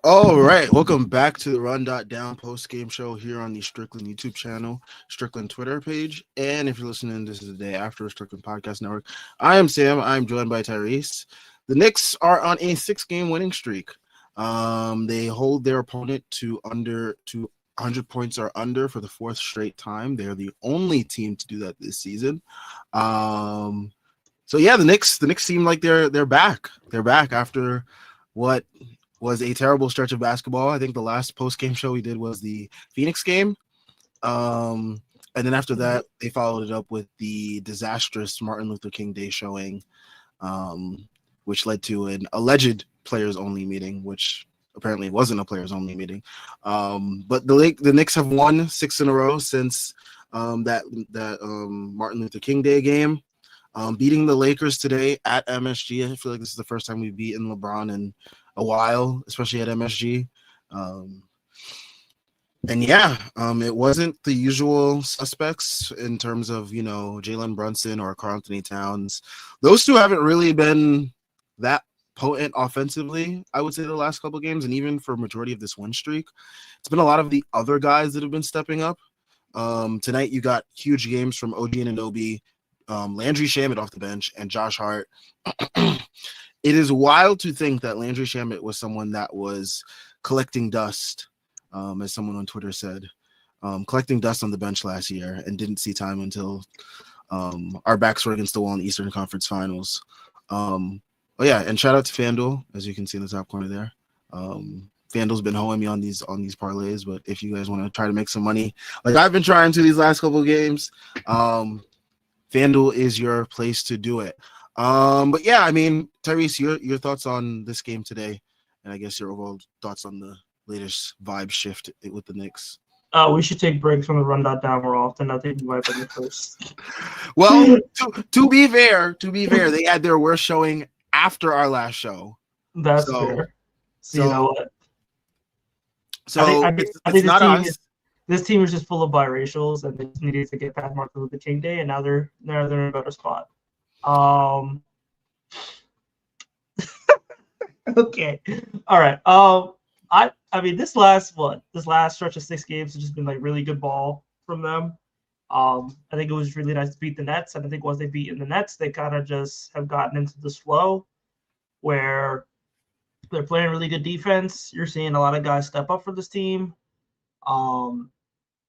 All right, welcome back to the Run.down post-game show here on the Strickland YouTube channel, Strickland Twitter page, and if you're listening, this is the day after Strickland Podcast Network. I am Sam. I'm joined by Tyrese. The Knicks are on a 6-game winning streak. They hold their opponent to 100 points or under for the fourth straight time. They're the only team to do that this season. So yeah, the Knicks seem like they're back. They're back after what was a terrible stretch of basketball. I think the last post-game show we did was the Phoenix game. And then after that, they followed it up with the disastrous Martin Luther King Day showing, which led to an alleged players-only meeting, which apparently wasn't a players-only meeting. But the Knicks have won 6 in a row since that Martin Luther King Day game. Beating the Lakers today at MSG. I feel like this is the first time we've beaten LeBron in a while, especially at MSG. It wasn't the usual suspects in terms of, Jalen Brunson or Karl Anthony Towns. Those two haven't really been that potent offensively, I would say, the last couple of games, and even for a majority of this win streak. It's been a lot of the other guys that have been stepping up. Tonight you got huge games from OG Anunoby, Landry Shamet off the bench, and Josh Hart. It is wild to think that Landry Shamet was someone that was collecting dust, as someone on Twitter said, collecting dust on the bench last year and didn't see time until our backs were against the wall in the Eastern Conference Finals. And shout out to FanDuel, as you can see in the top corner there. FanDuel's been hoeing me on these parlays, but if you guys want to try to make some money, like I've been trying to these last couple of games, FanDuel is your place to do it. Tyrese, your thoughts on this game today, and I guess your overall thoughts on the latest vibe shift with the Knicks. We should take breaks from the Run.down more often. I think we might be the first. Well, to be fair, they had their worst showing after our last show. That's fair. So you know what? So I think not us. This team is just full of biracials, and they just needed to get past Martin Luther King Day, and now they're in a better spot. Okay. All right. I mean, this last stretch of 6 games has just been like really good ball from them. I think it was really nice to beat the Nets, and I think once they beat in the Nets, they kind of just have gotten into this flow where they're playing really good defense. You're seeing a lot of guys step up for this team.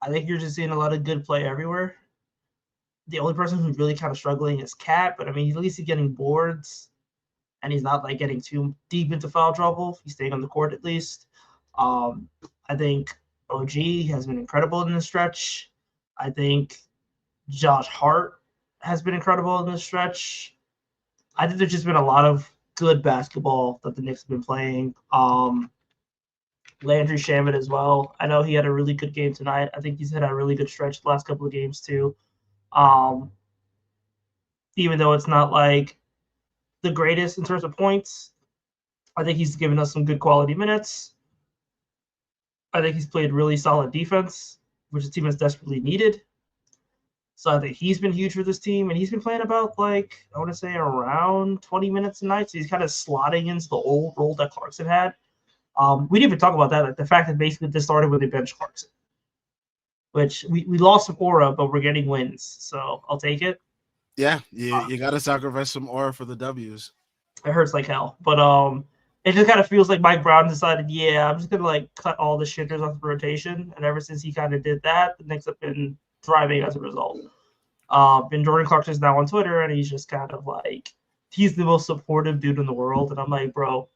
I think you're just seeing a lot of good play everywhere. The only person who's really kind of struggling is Cat, but I mean, at least he's getting boards, and he's not like getting too deep into foul trouble. He's staying on the court at least. I think OG has been incredible in this stretch. I think Josh Hart has been incredible in this stretch. I think there's just been a lot of good basketball that the Knicks have been playing. Landry Shamet as well. I know he had a really good game tonight. I think he's had a really good stretch the last couple of games too. Even though it's not like the greatest in terms of points, I think he's given us some good quality minutes. I think he's played really solid defense, which the team has desperately needed. So I think he's been huge for this team, and he's been playing about I want to say around 20 minutes a night. So he's kind of slotting into the old role that Clarkson had. We didn't even talk about that, like the fact that basically this started with a bench Clarkson, which we lost some aura, but we're getting wins. So I'll take it. Yeah, you got to sacrifice some aura for the W's. It hurts like hell. But it just kind of feels like Mike Brown decided, I'm just going to cut all the shitters off the rotation. And ever since he kind of did that, the Knicks have been thriving as a result. And Jordan Clarkson is now on Twitter, and he's just kind of he's the most supportive dude in the world. And I'm like, bro,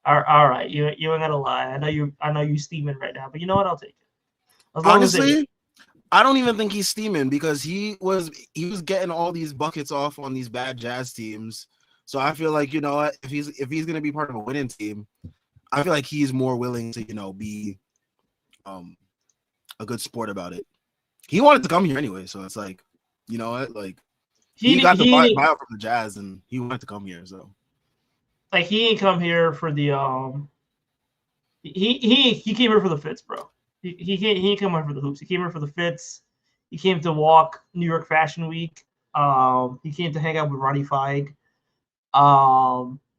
all right, you ain't gonna lie. I know you steaming right now, but you know what? I'll take it. Honestly, I don't even think he's steaming because he was getting all these buckets off on these bad Jazz teams. So I feel like, you know what, if he's gonna be part of a winning team, I feel like he's more willing to, be a good sport about it. He wanted to come here anyway, so it's like, you know what, he got the buyout from the Jazz and he wanted to come here, so. He ain't come here for the he came here for the fits, bro. He ain't come here for the hoops. He came here for the fits. He came to walk New York Fashion Week. He came to hang out with Ronnie Feig.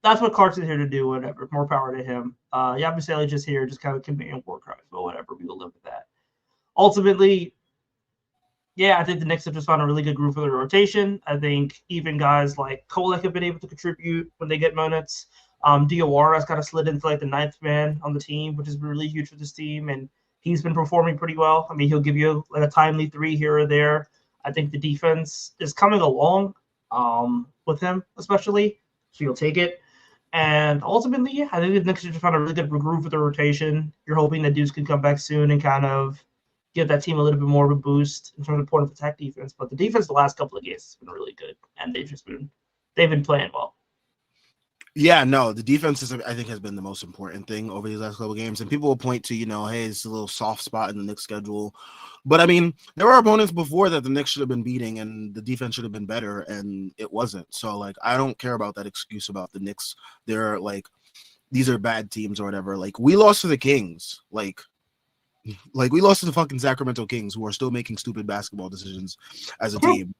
that's what Clarkson's here to do. Whatever, more power to him. Yabusele just here, just kind of conveying war crimes, but whatever, we will live with that. Ultimately, yeah, I think the Knicks have just found a really good group for their rotation. I think even guys like Kolek have been able to contribute when they get minutes. Diawara has kind of slid into like the ninth man on the team, which has been really huge for this team, and he's been performing pretty well. I mean, he'll give you like a timely three here or there. I think the defense is coming along with him, especially, so you'll take it. And ultimately, yeah, I think the Knicks have just found a really good groove with their rotation. You're hoping that Deuce can come back soon and kind of give that team a little bit more of a boost in terms of point of attack defense. But the defense the last couple of games has been really good, and they've been playing well. Yeah, no, the defense is, I think, has been the most important thing over these last couple of games. And people will point to, hey, it's a little soft spot in the Knicks schedule. But I mean, there were opponents before that the Knicks should have been beating, and the defense should have been better, and it wasn't. So, like, I don't care about that excuse about the Knicks. They're like, these are bad teams or whatever. Like, we lost to the Kings. Like we lost to the fucking Sacramento Kings, who are still making stupid basketball decisions as a team.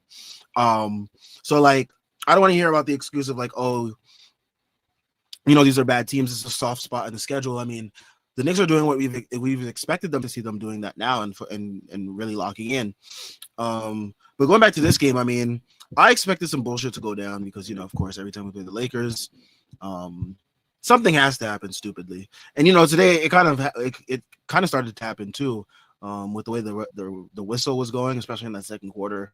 So like, I don't want to hear about the excuse of like, oh, these are bad teams. It's a soft spot in the schedule. I mean, the Knicks are doing what we've expected them to see them doing that now and really locking in. But going back to this game, I mean, I expected some bullshit to go down because, of course, every time we play the Lakers, something has to happen stupidly. And, today it kind of started to happen too, with the way the whistle was going, especially in that second quarter.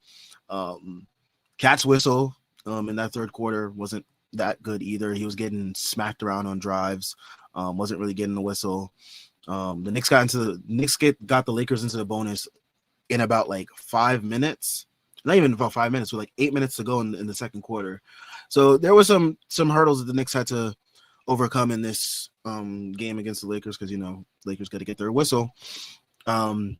Cat's whistle in that third quarter wasn't that good either. He was getting smacked around on drives, wasn't really getting the whistle. The Knicks got the Lakers into the bonus in about like 5 minutes. Not even about 5 minutes, with like 8 minutes to go in the second quarter. So there was some hurdles that the Knicks had to overcome in this game against the Lakers because Lakers got to get their whistle. And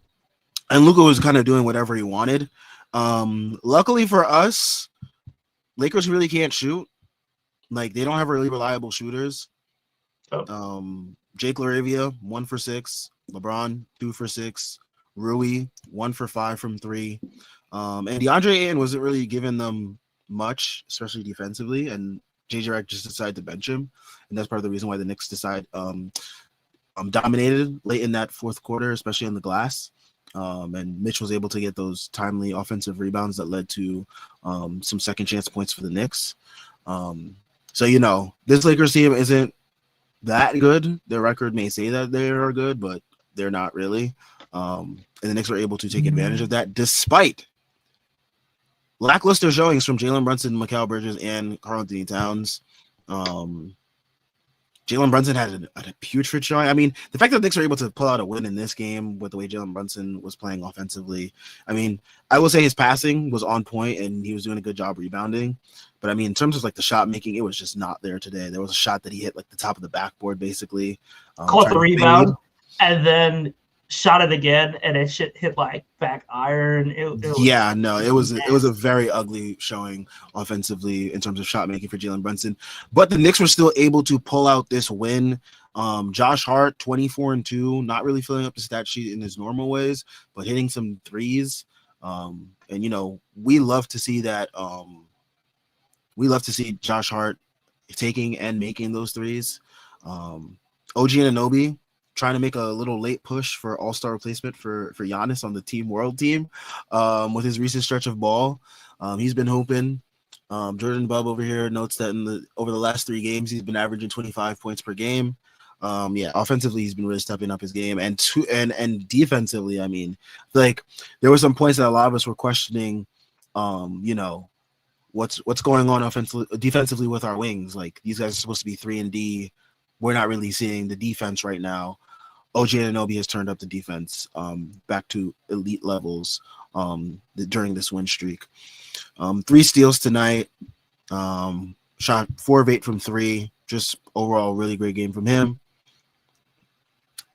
Luka was kind of doing whatever he wanted. Luckily for us, Lakers really can't shoot. Like, they don't have really reliable shooters. Jake LaRavia, 1 for 6. LeBron, 2 for 6. Rui, 1 for 5 from 3. And DeAndre Ayton wasn't really giving them much, especially defensively. And JJ Redick just decided to bench him. And that's part of the reason why the Knicks dominated late in that fourth quarter, especially on the glass. And Mitch was able to get those timely offensive rebounds that led to some second chance points for the Knicks. So, this Lakers team isn't that good. Their record may say that they are good, but they're not really. And the Knicks were able to take advantage of that despite lackluster showings from Jalen Brunson, Mikal Bridges, and Karl-Anthony Towns. Jalen Brunson had a putrid showing. I mean, the fact that the Knicks were able to pull out a win in this game with the way Jalen Brunson was playing offensively, I mean, I will say his passing was on point and he was doing a good job rebounding. But I mean, in terms of like the shot making, it was just not there today. There was a shot that he hit like the top of the backboard, basically. Caught the rebound and then shot it again, and it hit like back iron. It was a very ugly showing offensively in terms of shot making for Jalen Brunson. But the Knicks were still able to pull out this win. Josh Hart, 24-2, not really filling up the stat sheet in his normal ways, but hitting some threes. And we love to see that. We love to see Josh Hart taking and making those threes. OG Anunoby trying to make a little late push for all-star replacement for Giannis on the Team World team with his recent stretch of ball. He's been hooping. Jordan Bub over here notes that over the last 3 games, he's been averaging 25 points per game. Offensively, he's been really stepping up his game. And defensively, I mean, like, there were some points that a lot of us were questioning, what's going on defensively with our wings. Like, these guys are supposed to be 3-and-D. We're not really seeing the defense right now. OG Anunoby has turned up the defense back to elite levels during this win streak. 3 steals tonight. Shot 4 of 8 from 3. Just overall really great game from him.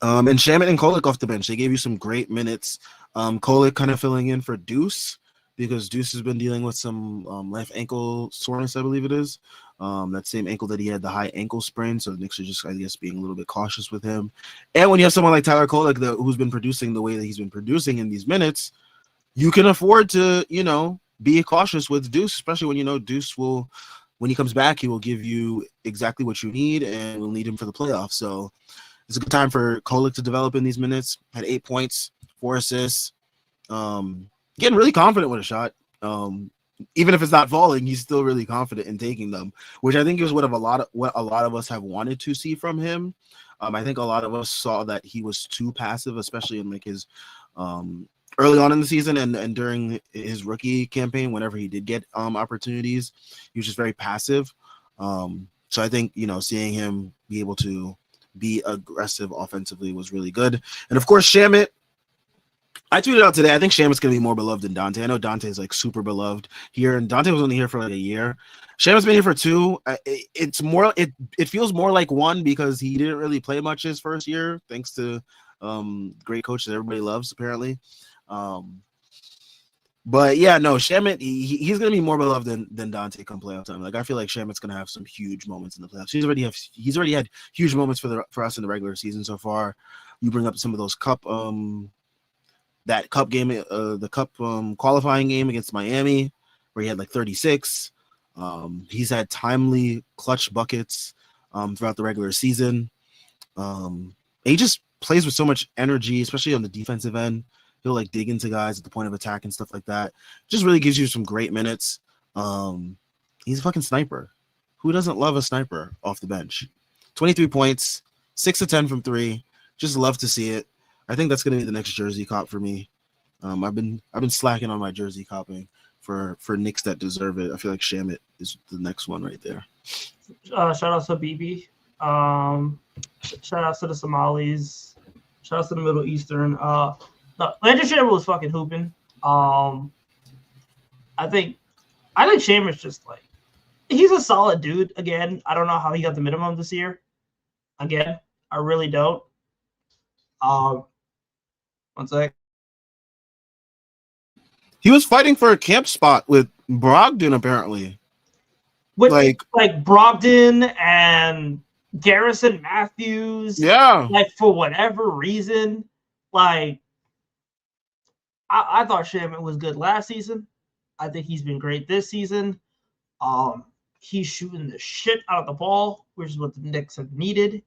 And Shamet and Kolek off the bench. They gave you some great minutes. Kolek kind of filling in for Deuce because Deuce has been dealing with some left ankle soreness, I believe it is. That same ankle that he had the high ankle sprain. So the Knicks are just, I guess, being a little bit cautious with him. And when you have someone like Tyler Kolek who's been producing the way that he's been producing in these minutes, you can afford to, be cautious with Deuce, especially when Deuce will, when he comes back, he will give you exactly what you need, and we'll need him for the playoffs. So it's a good time for Kolek to develop in these minutes. Had 8 points, 4 assists. Getting really confident with a shot. Even if it's not falling, he's still really confident in taking them, which I think is what a lot of us have wanted to see from him. I think a lot of us saw that he was too passive, especially in like his early on in the season and during his rookie campaign. Whenever he did get opportunities, he was just very passive. So I think, you know, seeing him be able to be aggressive offensively was really good. And of course, Shamit. I tweeted out today, I think Shamit's going to be more beloved than Dante. I know Dante's like super beloved here, and Dante was only here for like a year. Shamit's been here for 2. It's more, it feels more like 1 because he didn't really play much his first year, thanks to great coach that everybody loves, apparently. But yeah, no, Shamit, he's going to be more beloved than Dante come playoff time. Like, I feel like Shamit's going to have some huge moments in the playoffs. He's already had huge moments for us in the regular season so far. You bring up some of those that cup game, the cup qualifying game against Miami, where he had like 36. He's had timely clutch buckets throughout the regular season. He just plays with so much energy, especially on the defensive end. He'll like dig into guys at the point of attack and stuff like that. Just really gives you some great minutes. He's a fucking sniper. Who doesn't love a sniper off the bench? 23 points, 6 of 10 from 3. Just love to see it. I think that's going to be the next jersey cop for me. I've been slacking on my jersey copping for Knicks that deserve it. I feel like Shamit is the next one right there. Shout out to BB. Shout out to the Somalis. Shout out to the Middle Eastern. No, Landry Shamit was fucking hooping. I think Shamit's just like, he's a solid dude. Again, I don't know how he got the minimum this year. Again, I really don't. One sec. He was fighting for a camp spot with Brogdon, apparently. With like Brogdon and Garrison Matthews. Yeah. Like, for whatever reason, like, I thought Shamit was good last season. I think he's been great this season. He's shooting the shit out of the ball, which is what the Knicks have needed.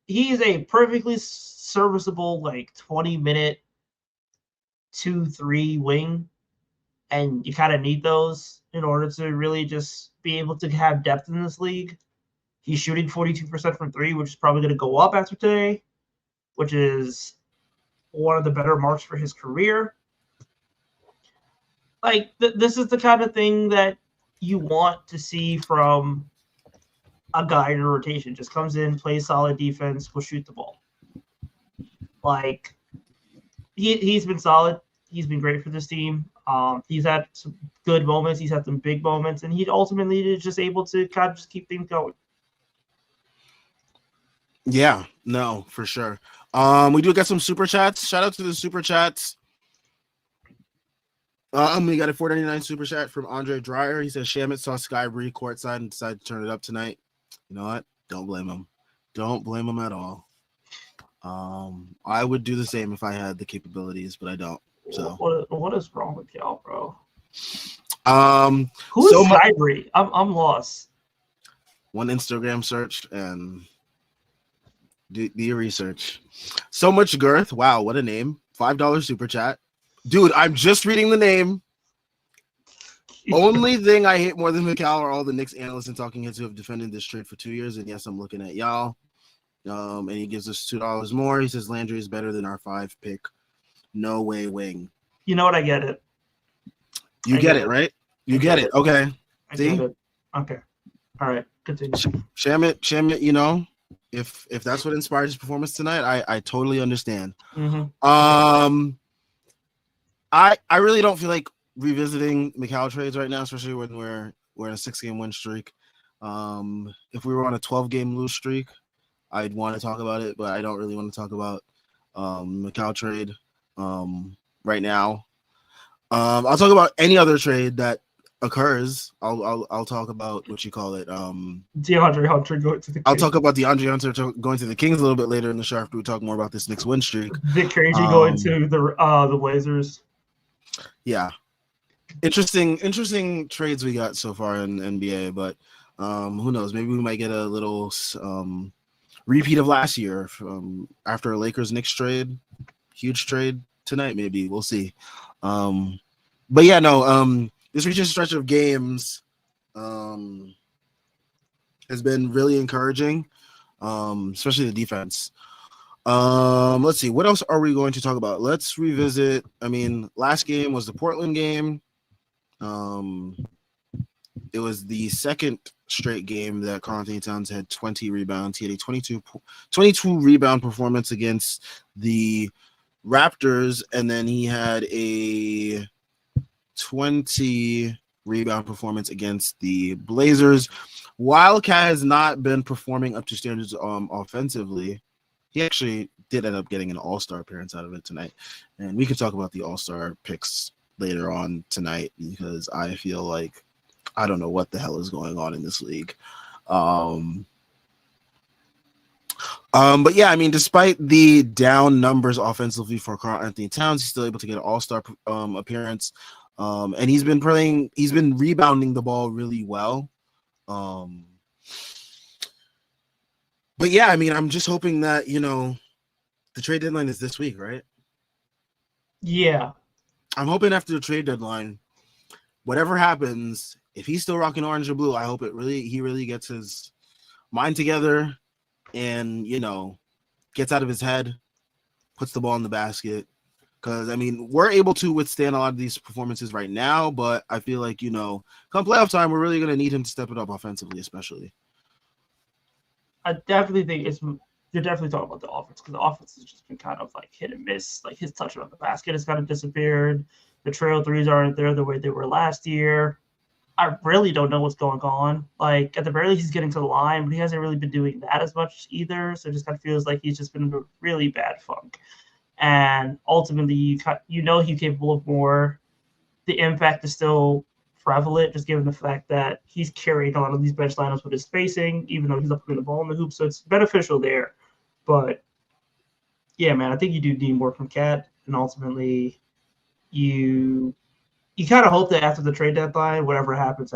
He's a perfectly serviceable, like, 20-minute 2-3 wing, and you kind of need those in order to really just be able to have depth in this league. He's shooting 42% from 3, which is probably going to go up after today, which is one of the better marks for his career. Like, this is the kind of thing that you want to see from a guy in a rotation. Just comes in, plays solid defense, will shoot the ball. Like, he's been solid. He's been great for this team. He's had some good moments. He's had some big moments, and he ultimately is just able to kind of just keep things going. Yeah, no, for sure. We do get some super chats. Shout out to the super chats. We got a $4.99 super chat from Andre Dreyer. He says Shamit saw Sky Bree courtside and decided to turn it up tonight. You know what? Don't blame him. Don't blame him at all. I would do the same if I had the capabilities, but I don't. So what is wrong with y'all, bro? Who is Sky Bree? I'm lost. One Instagram search and do your research. So much girth. Wow, what a name. $5 super chat. Dude, I'm just reading the name. Only thing I hate more than Mikal are all the Knicks analysts and talking heads who have defended this trade for 2 years. And yes, I'm looking at y'all. And he gives us $2 more. He says Landry is better than our 5 pick. No way, wing. You know what? I get it. You get it, right? You get it. Okay. See? It. Okay. All right. Continue. Shamit, you know, if that's what inspired his performance tonight, I totally understand. Mm-hmm. I really don't feel like revisiting Mikal trades right now, especially when we're in a 6-game win streak. If we were on a 12-game lose streak, I'd want to talk about it, but I don't really want to talk about Mikal trade right now. I'll talk about any other trade that occurs. I'll talk about what you call it. DeAndre Hunter going to the Kings. I'll talk about DeAndre Hunter going to the Kings a little bit later in the show after we talk more about this Knicks win streak. Vic Krejci going to the Blazers. Yeah. Interesting trades we got so far in NBA, but who knows? Maybe we might get a little repeat of last year after a Lakers Knicks trade, huge trade tonight. Maybe we'll see. But yeah, no. This recent stretch of games has been really encouraging, especially the defense. Let's see. What else are we going to talk about? Let's revisit. I mean, last game was the Portland game. It was the second straight game that Karl Anthony Towns had 20 rebounds. He had a 22 rebound performance against the Raptors, and then he had a 20 rebound performance against the Blazers. Wildcat has not been performing up to standards offensively. He actually did end up getting an all-star appearance out of it tonight. And we can talk about the all-star picks later on tonight because I feel like I don't know what the hell is going on in this league. But yeah, I mean, despite the down numbers offensively for Karl Anthony Towns, he's still able to get an all-star appearance. And he's been rebounding the ball really well. But yeah, I mean, I'm just hoping that, the trade deadline is this week, right? Yeah. I'm hoping after the trade deadline, whatever happens, if he's still rocking orange or blue, I hope he really gets his mind together and, gets out of his head, puts the ball in the basket. Because, I mean, we're able to withstand a lot of these performances right now, but I feel like, come playoff time, we're really going to need him to step it up offensively, especially. I definitely think you're definitely talking about the offense because the offense has just been kind of like hit and miss. Like his touch on the basket has kind of disappeared. The trail threes aren't there the way they were last year. I really don't know what's going on. Like at the very least, he's getting to the line, but he hasn't really been doing that as much either. So it just kind of feels like he's just been in a really bad funk. And ultimately, he's capable of more. The impact is still prevalent, just given the fact that he's carrying a lot of these bench lineups with his spacing, even though he's not putting the ball in the hoop. So it's beneficial there. But yeah, man, I think you do need more from Cat, and ultimately, you kind of hope that after the trade deadline, whatever happens.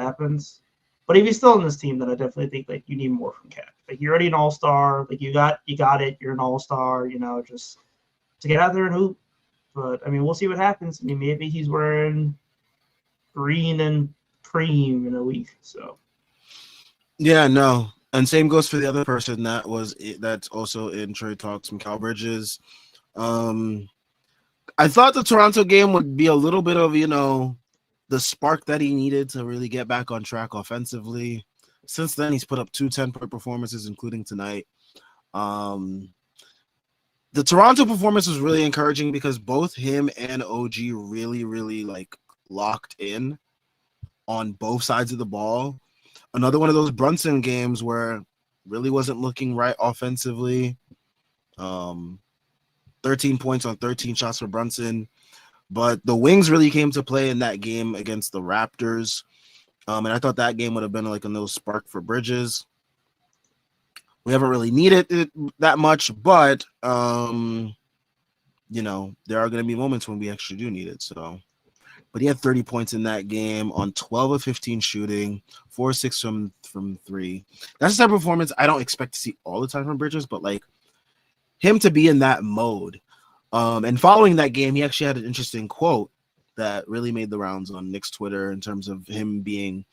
But if he's still on this team, then I definitely think like you need more from Cat. Like you're already an all-star. Like you got it. You're an all-star. Just to get out there and hoop. But I mean, we'll see what happens. I mean, maybe he's wearing green and cream in a week. So yeah, no. And same goes for the other person that's also in trade talks, Mikal Bridges. I thought the Toronto game would be a little bit of, the spark that he needed to really get back on track offensively. Since then, he's put up 2 10-point performances, including tonight. The Toronto performance was really encouraging because both him and OG really, really locked in on both sides of the ball. Another one of those Brunson games where really wasn't looking right offensively. 13 points on 13 shots for Brunson. But the wings really came to play in that game against the Raptors. And I thought that game would have been like a little spark for Bridges. We haven't really needed it that much, but, there are going to be moments when we actually do need it. So, but he had 30 points in that game on 12 of 15 shooting, 4-6 from 3. That's the type of performance I don't expect to see all the time from Bridges, but him to be in that mode. And following that game, he actually had an interesting quote that really made the rounds on Knicks Twitter in terms of him being.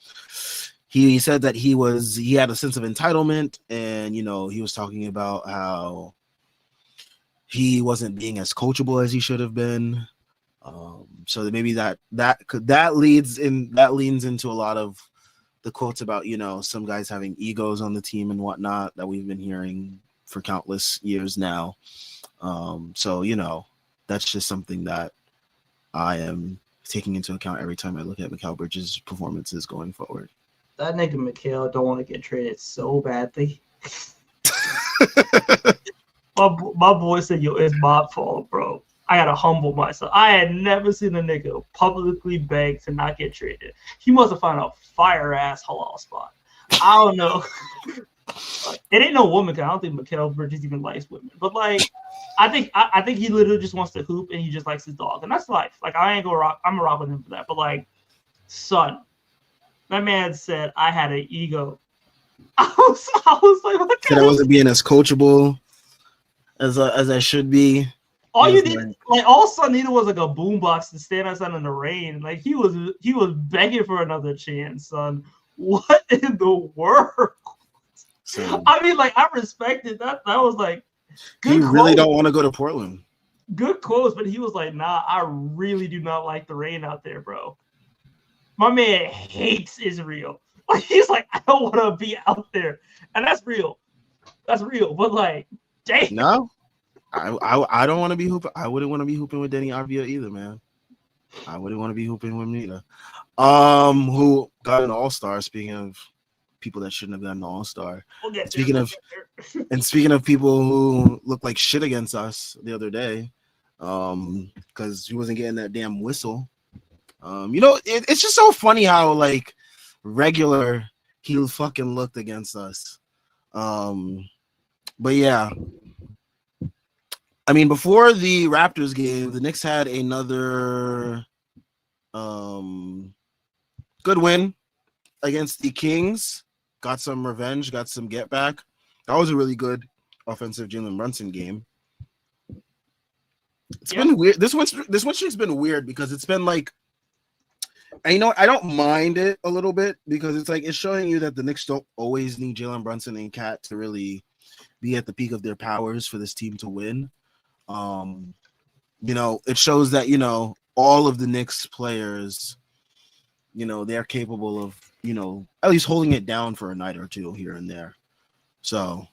He said that he had a sense of entitlement, and he was talking about how he wasn't being as coachable as he should have been. So that maybe that leans into a lot of the quotes about some guys having egos on the team and whatnot that we've been hearing for countless years now. So that's just something that I am taking into account every time I look at Mikal Bridges' performances going forward. That nigga Mikal don't want to get traded so badly. my boy said, "Yo, it's my fault, bro. I gotta humble myself." I had never seen a nigga publicly beg to not get traded. He must have found a fire ass halal spot. I don't know. It ain't no woman. I don't think Mikal Bridges even likes women. But I think he literally just wants to hoop and he just likes his dog, and that's life. I'm gonna rock with him for that. But son, my man said I had an ego. I was like, what Said I kind of wasn't being as coachable as I should be. all He you was need, like, like all son needed was like a boombox to stand outside in the rain. Like he was begging for another chance, son. What in the world? so I mean, like I respected that. That was like he good really quotes, don't want to go to Portland. good quotes, but he was like, nah, I really do not like the rain out there, bro. My man hates Israel. Like he's like, I don't want to be out there, and that's real. That's real. But like, damn. No, I don't want to be hooping. I wouldn't want to be hooping with Denny Avdia either, man. I wouldn't want to be hooping with Mina. Who got an All-Star? Speaking of people that shouldn't have gotten an All-Star. We'll get Speaking there. speaking of people who looked like shit against us the other day, because he wasn't getting that damn whistle. It's just so funny how like regular he fucking looked against us. But yeah. I mean, before the Raptors game, the Knicks had another good win against the Kings. Got some revenge, got some get back. That was a really good offensive Jalen Brunson game. It's been weird. This one streak's been weird because it's been like, and I don't mind it a little bit because it's like it's showing you that the Knicks don't always need Jalen Brunson and Cat to really be at the peak of their powers for this team to win. It shows that all of the Knicks players, they're capable of at least holding it down for a night or two here and there. So,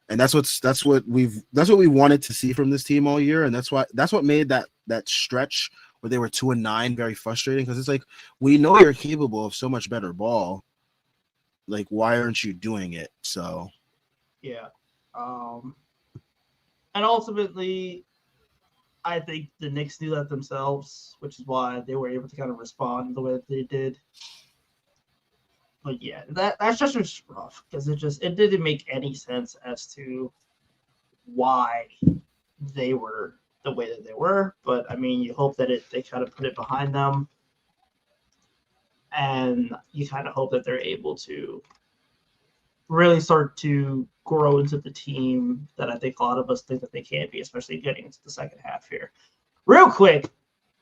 and that's what we wanted to see from this team all year, and that's what made that stretch where they were 2-9 very frustrating because it's like we know you're capable of so much better ball. Like, why aren't you doing it? So, yeah, and ultimately, I think the Knicks knew that themselves, which is why they were able to kind of respond the way that they did. But yeah, that's just rough because it didn't make any sense as to why they were the way that they were. But I mean, you hope that they kind of put it behind them, and you kind of hope that they're able to really start to grow into the team that I think a lot of us think that they can be, especially getting into the second half here. Real quick,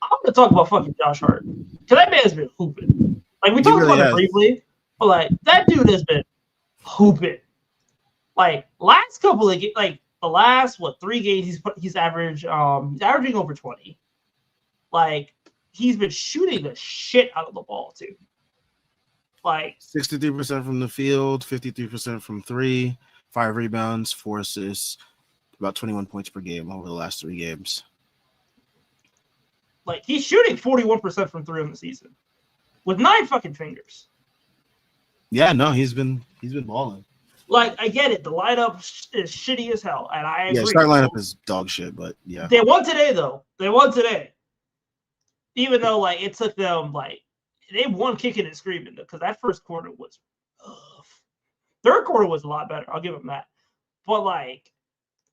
I'm going to talk about fucking Josh Hart because that man has been hooping. Like we talked about it briefly. But like that dude has been hooping. Like last couple of like the last 3 games he's averaging over 20. Like he's been shooting the shit out of the ball too. Like 63% from the field, 53% from 3, 5 rebounds, 4 assists, about 21 points per game over the last 3 games. Like he's shooting 41% from 3 on the season with 9 fucking fingers. Yeah, no, he's been balling. Like I get it, the lineup is shitty as hell, and I agree. Yeah, starting lineup is dog shit, but yeah. They won today though. Even though like it took them like they won kicking and screaming because that first quarter was rough. Third quarter was a lot better. I'll give them that. But like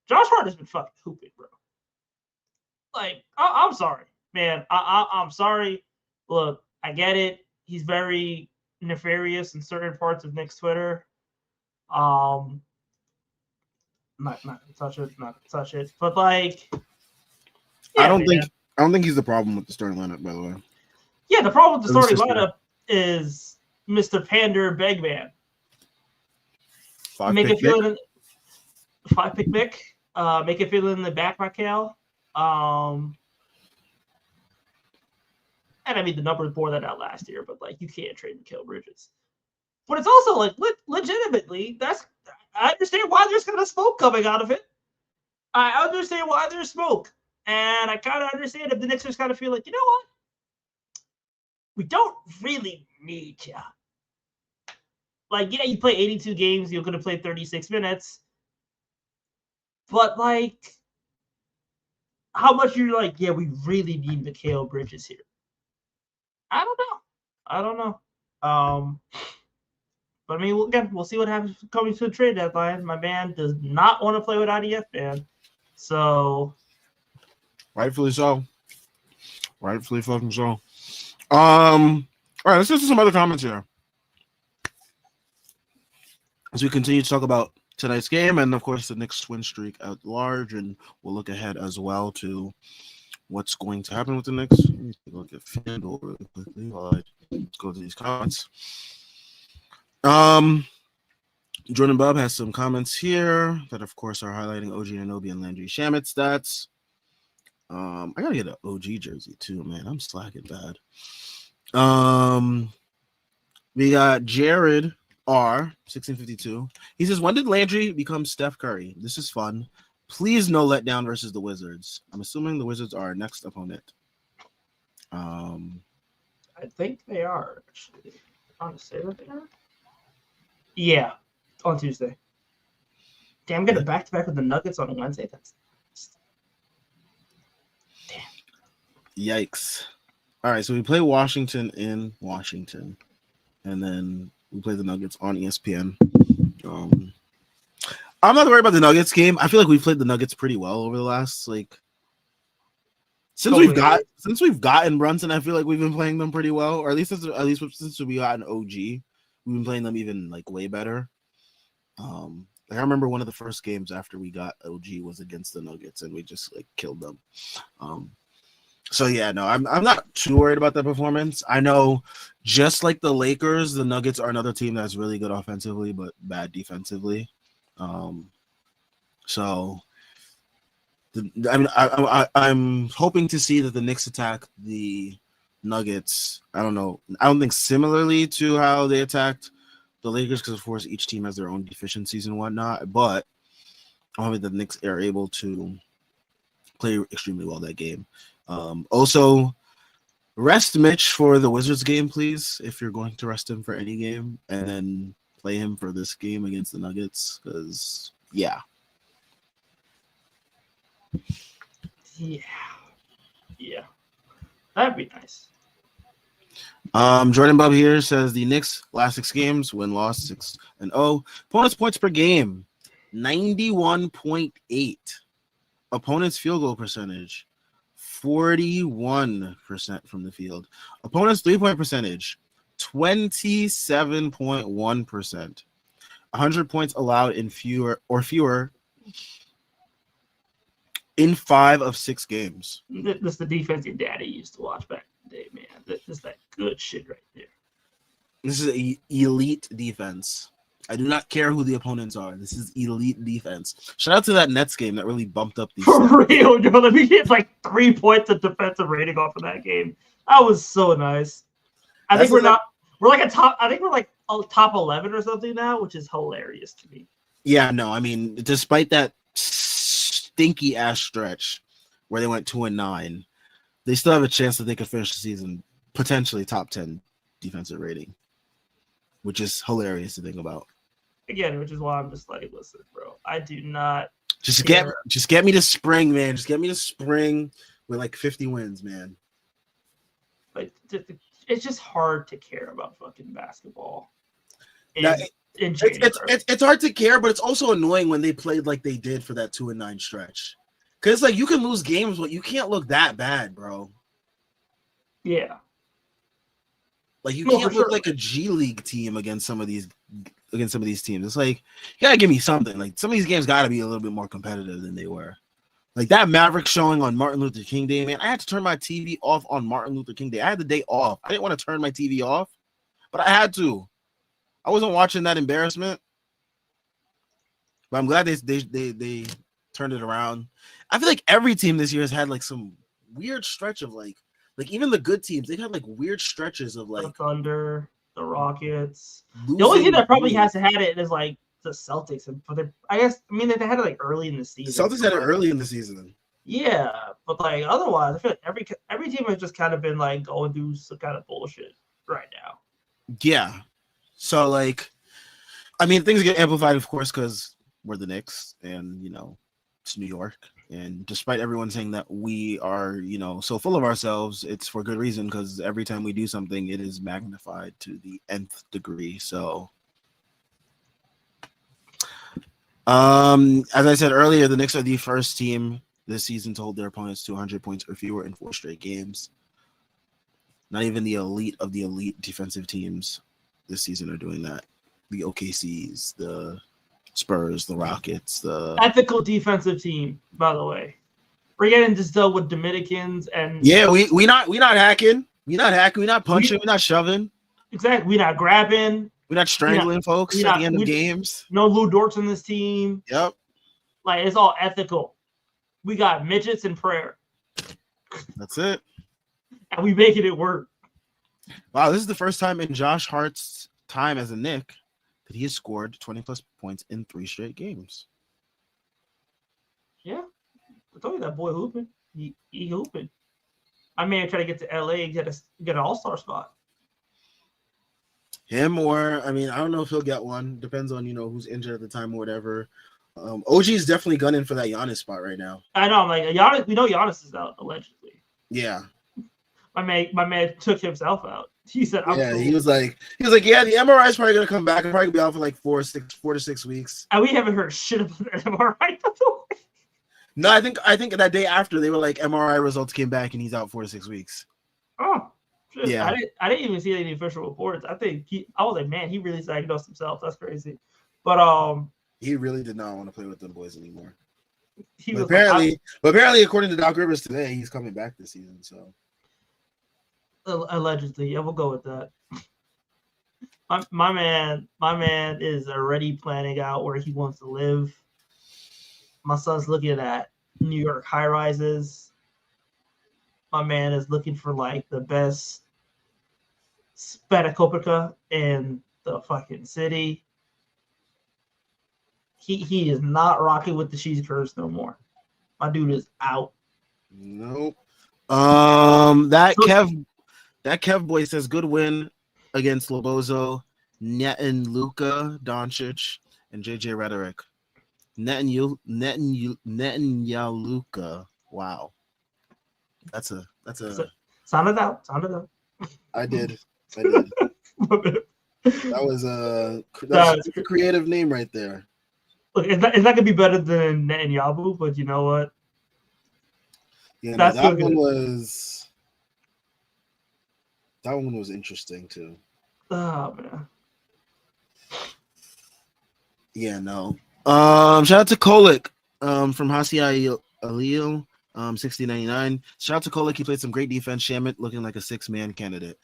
Josh Hart has been fucking hooping, bro. Like I'm sorry, man. I'm sorry. Look, I get it. He's very nefarious in certain parts of Knicks Twitter. Not gonna touch it. But like, yeah, I don't think he's the problem with the starting lineup, by the way. Yeah, the problem with the starting lineup is Mr. Pander Begman. Make it feel in 5-pick Mick. Make it feel in the back, Raquel. And I mean, the numbers bore that out last year, but like, you can't trade Mikal Bridges. But it's also like, legitimately, I understand why there's kind of smoke coming out of it. I understand why there's smoke. And I kind of understand if the Knicks kind of feel like, you know what? We don't really need you. Like, yeah, you play 82 games, you're going to play 36 minutes. But, like, how much you're like, yeah, we really need Mikal Bridges here. I don't know. But I mean, again, we'll see what happens coming to the trade deadline. My man does not want to play with IDF, man. So, rightfully so. Rightfully fucking so. All right, let's get to some other comments here as we continue to talk about tonight's game and, of course, the Knicks win streak at large, and we'll look ahead as well to what's going to happen with the Knicks. Let me take a look at FanDuel really quickly while I go to these comments. Jordan Bob has some comments here that, of course, are highlighting OG Anunoby and Landry Shamet stats. I gotta get an OG jersey too, man. I'm slacking bad. We got Jared R 1652. He says, "When did Landry become Steph Curry? This is fun. Please no letdown versus the Wizards. I'm assuming the Wizards are our next opponent." I think they are actually. On to say that they are. Yeah, on Tuesday. Damn, I'm getting back to back with the Nuggets on Wednesday. That's damn. Yikes. All right, so we play Washington in Washington, and then we play the Nuggets on ESPN. I'm not worried about the Nuggets game. I feel like we've played the Nuggets pretty well over the last since we've gotten Brunson. I feel like we've been playing them pretty well, or at least since we got an OG, we've been playing them even way better. I remember one of the first games after we got OG was against the Nuggets, and we just killed them. So yeah, no, I'm not too worried about that performance. I know, just like the Lakers, the Nuggets are another team that's really good offensively but bad defensively. So I'm hoping to see that the Knicks attack the Nuggets. I don't know. I don't think similarly to how they attacked the Lakers, because of course each team has their own deficiencies and whatnot. But I'm hoping the Knicks are able to play extremely well that game. Also, rest Mitch for the Wizards game, please, if you're going to rest him for any game, and then play him for this game against the Nuggets, because yeah. Yeah, that'd be nice. Jordan Bub here says the Knicks last 6 games win-loss 6-0. Opponents points per game 91.8. Opponents field goal percentage 41% from the field. Opponents 3-point percentage 27.1%. 100 points allowed in fewer in 5 of 6 games. This is the defense your daddy used to watch back in the day, man. This is that good shit right there. This is an elite defense. I do not care who the opponents are. This is elite defense. Shout out to that Nets game that really bumped up these. For real, Joe. Let me get 3 points of defensive rating off of that game. That was so nice. I think we're a top 11 or something now, which is hilarious to me. Yeah, no, I mean, despite that stinky ass stretch where they went 2-9, they still have a chance that they could finish the season potentially top 10 defensive rating, which is hilarious to think about. Again, which is why I'm just listen, bro. I do not just get me to spring, man. Just get me to spring with 50 wins, man. It's just hard to care about fucking basketball. It's hard to care, but it's also annoying when they played like they did for that 2-9 stretch. Because you can lose games, but you can't look that bad, bro. Yeah. You can't look like a G League team against some of these teams. It's you gotta give me something. Some of these games gotta be a little bit more competitive than they were. That Mavericks showing on Martin Luther King Day, man. I had to turn my TV off on Martin Luther King Day. I had the day off. I didn't want to turn my TV off, but I had to. I wasn't watching that embarrassment. But I'm glad they turned it around. I feel like every team this year has had some weird stretch of even the good teams, they've had weird stretches of the Thunder, the Rockets. The only team that probably hasn't had it is the Celtics, but they had it early in the season. The Celtics had it early in the season. Yeah, but otherwise, I feel like every team has just kind of been going through some kind of bullshit right now. Yeah, so things get amplified, of course, because we're the Knicks, and it's New York. And despite everyone saying that we are, so full of ourselves, it's for good reason, because every time we do something, it is magnified to the nth degree. So, as I said earlier, the Knicks are the first team this season to hold their opponents to 100 points or fewer in 4 straight games. Not even the elite of the elite defensive teams this season are doing that. The OKCs, the Spurs, the Rockets, the Ethical defensive team, by the way. We're getting just dealt with Dominicans and we not hacking. We not hacking. We not punching. We not shoving. Exactly. We're not grabbing. We're not strangling folks at the end of games. No Lou Dorts in this team. Yep. Like, it's all ethical. We got midgets and prayer. That's it. And we making it work. Wow, this is the first time in Josh Hart's time as a Knick that he has scored 20-plus points in 3 straight games. Yeah. I told you that boy hooping. He hooping. I may try to get to LA and get an all-star spot. Him or, I don't know if he'll get one. Depends on, who's injured at the time or whatever. OG is definitely gunning for that Giannis spot right now. I know. I'm like, Giannis, we know Giannis is out, allegedly. Yeah. My man took himself out. He said, he was like, yeah, the MRI is probably going to come back. I'll probably be out for like 4 to 6 weeks. And we haven't heard shit about the MRI. No, I think that day after they were like MRI results came back and he's out 4 to 6 weeks. Oh, shit. Yeah. I didn't even see any official reports. I was like, man, he really diagnosed himself. That's crazy. But he really did not want to play with them boys anymore. But apparently, according to Doc Rivers today, he's coming back this season. So allegedly, yeah, we'll go with that. My man is already planning out where he wants to live. My son's looking at New York high rises. My man is looking for like the best Spadakopika in the fucking city. He is not rocking with the cheese curves no more. My dude is out. Nope. That Kev boy says good win against Lobozo, Netin, Luka, Doncic, and JJ Rhetoric. Netin Luka. Wow. That's a sound it out. I did. That was a creative name right there. Look, it's not gonna be better than Netanyahu, but you know what? Yeah, that one was interesting too. Oh man. Yeah, no. Shout out to Kolik from Hasia Alil, 6099. Shout out to Kolik. He played some great defense. Shamit looking like a 6-man candidate.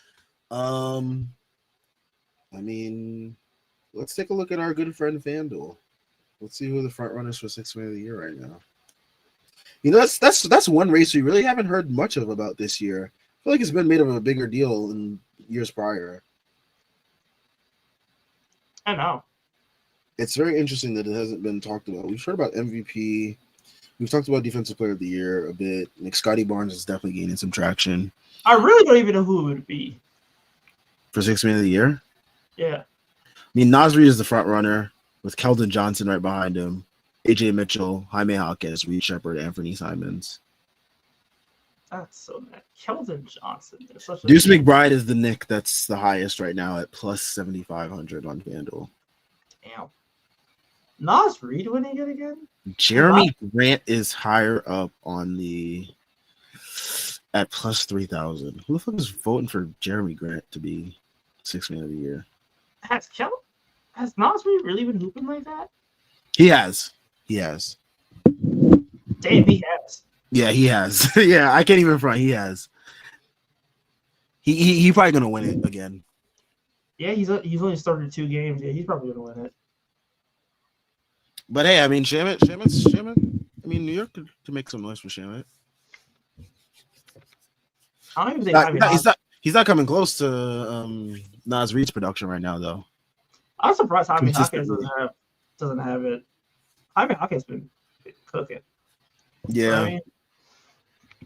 Let's take a look at our good friend FanDuel. Let's see who the front runners for 6th man of the year right now. That's one race we really haven't heard much of about this year. I feel like it's been made of a bigger deal in years prior. I know. It's very interesting that it hasn't been talked about. We've heard about MVP. We've talked about Defensive Player of the Year a bit. Like Scotty Barnes is definitely gaining some traction. I really don't even know who it would be. For 6th man of the year? Yeah. Nasri is the front runner with Keldon Johnson right behind him. AJ Mitchell, Jaime Hawkins, Reed Shepard, Anthony Simons. That's so mad. Keldon Johnson. Deuce McBride is the Knick that's the highest right now at plus 7,500 on FanDuel. Damn. Nas Reed winning it again? Jeremy Grant is higher up on at plus 3,000. Who the fuck is voting for Jeremy Grant to be 6th man of the year? Has Nas Reed really been hooping like that? He has. Damn, he has. Yeah, he has. Yeah, I can't even front. He has. He probably gonna win it again. Yeah, he's only started 2 games. Yeah, he's probably gonna win it. But hey, Shamit. New York could make some noise for Shamit. I don't even think he's not coming close to Nas Reed's production right now, though. I'm surprised Jaime Hawkins doesn't have it. Jaime Hawkins been cooking. Yeah. You know what I mean?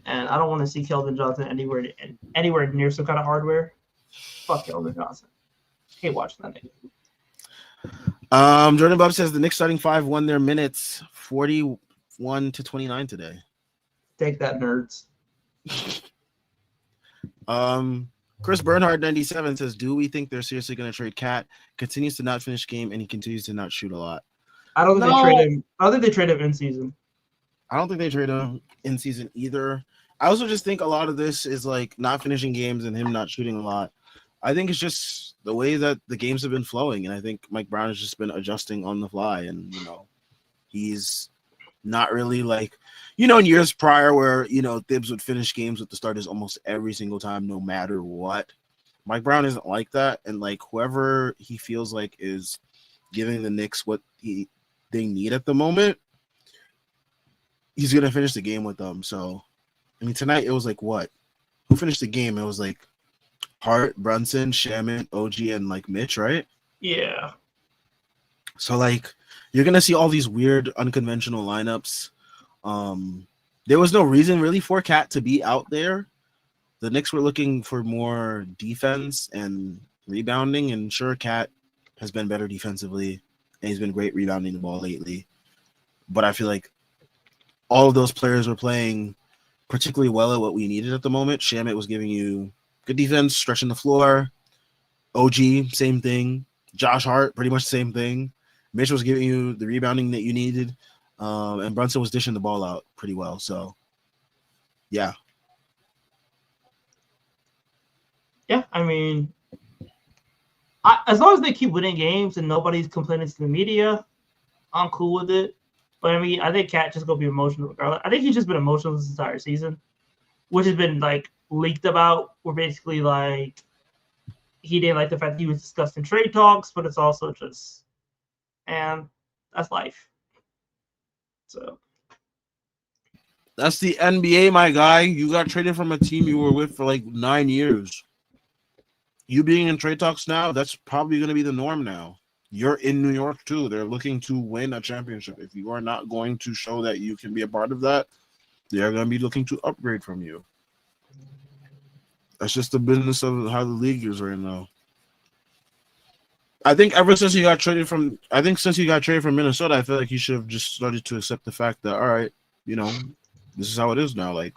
And I don't want to see Keldon Johnson anywhere near some kind of hardware. Fuck Keldon Johnson. Hate watching that nigga. Jordan Bob says the Knicks starting 5 won their minutes 41-29 today. Take that, nerds. Chris Bernhard 97 says, do we think they're seriously going to trade Cat? Continues to not finish game and he continues to not shoot a lot. I don't think they trade him. I don't think they trade him in season. I don't think they trade him in season either. I also just think a lot of this is like not finishing games and him not shooting a lot. I think it's just the way that the games have been flowing, and I think Mike Brown has just been adjusting on the fly, and he's not really like in years prior where Thibs would finish games with the starters almost every single time, no matter what. Mike Brown isn't like that, and like whoever he feels like is giving the Knicks what they need at the moment, he's gonna finish the game with them. So, I mean, tonight it was like what? Who finished the game? It was like Hart, Brunson, Shaman, OG, and like Mitch, right? Yeah. So like you're gonna see all these weird, unconventional lineups. There was no reason really for Cat to be out there. The Knicks were looking for more defense and rebounding, and sure, Cat has been better defensively, and he's been great rebounding the ball lately. But I feel like all of those players were playing particularly well at what we needed at the moment. Shamit was giving you good defense, stretching the floor. OG, same thing. Josh Hart, pretty much the same thing. Mitch was giving you the rebounding that you needed. And Brunson was dishing the ball out pretty well. So, yeah. Yeah, I mean, as long as they keep winning games and nobody's complaining to the media, I'm cool with it. But I mean, I think Cat just gonna be emotional regardless. I think he's just been emotional this entire season, which has been like leaked about. Where basically like he didn't like the fact that he was discussed in trade talks, but it's also just, and that's life. So that's the NBA, my guy. You got traded from a team you were with for like 9 years. You being in trade talks now, that's probably going to be the norm now. You're in New York too. They're looking to win a championship. If you are not going to show that you can be a part of that, they're going to be looking to upgrade from you. That's just the business of how the league is right now. I think since you got traded from Minnesota, I feel like you should have just started to accept the fact that, all right, this is how it is now. Like,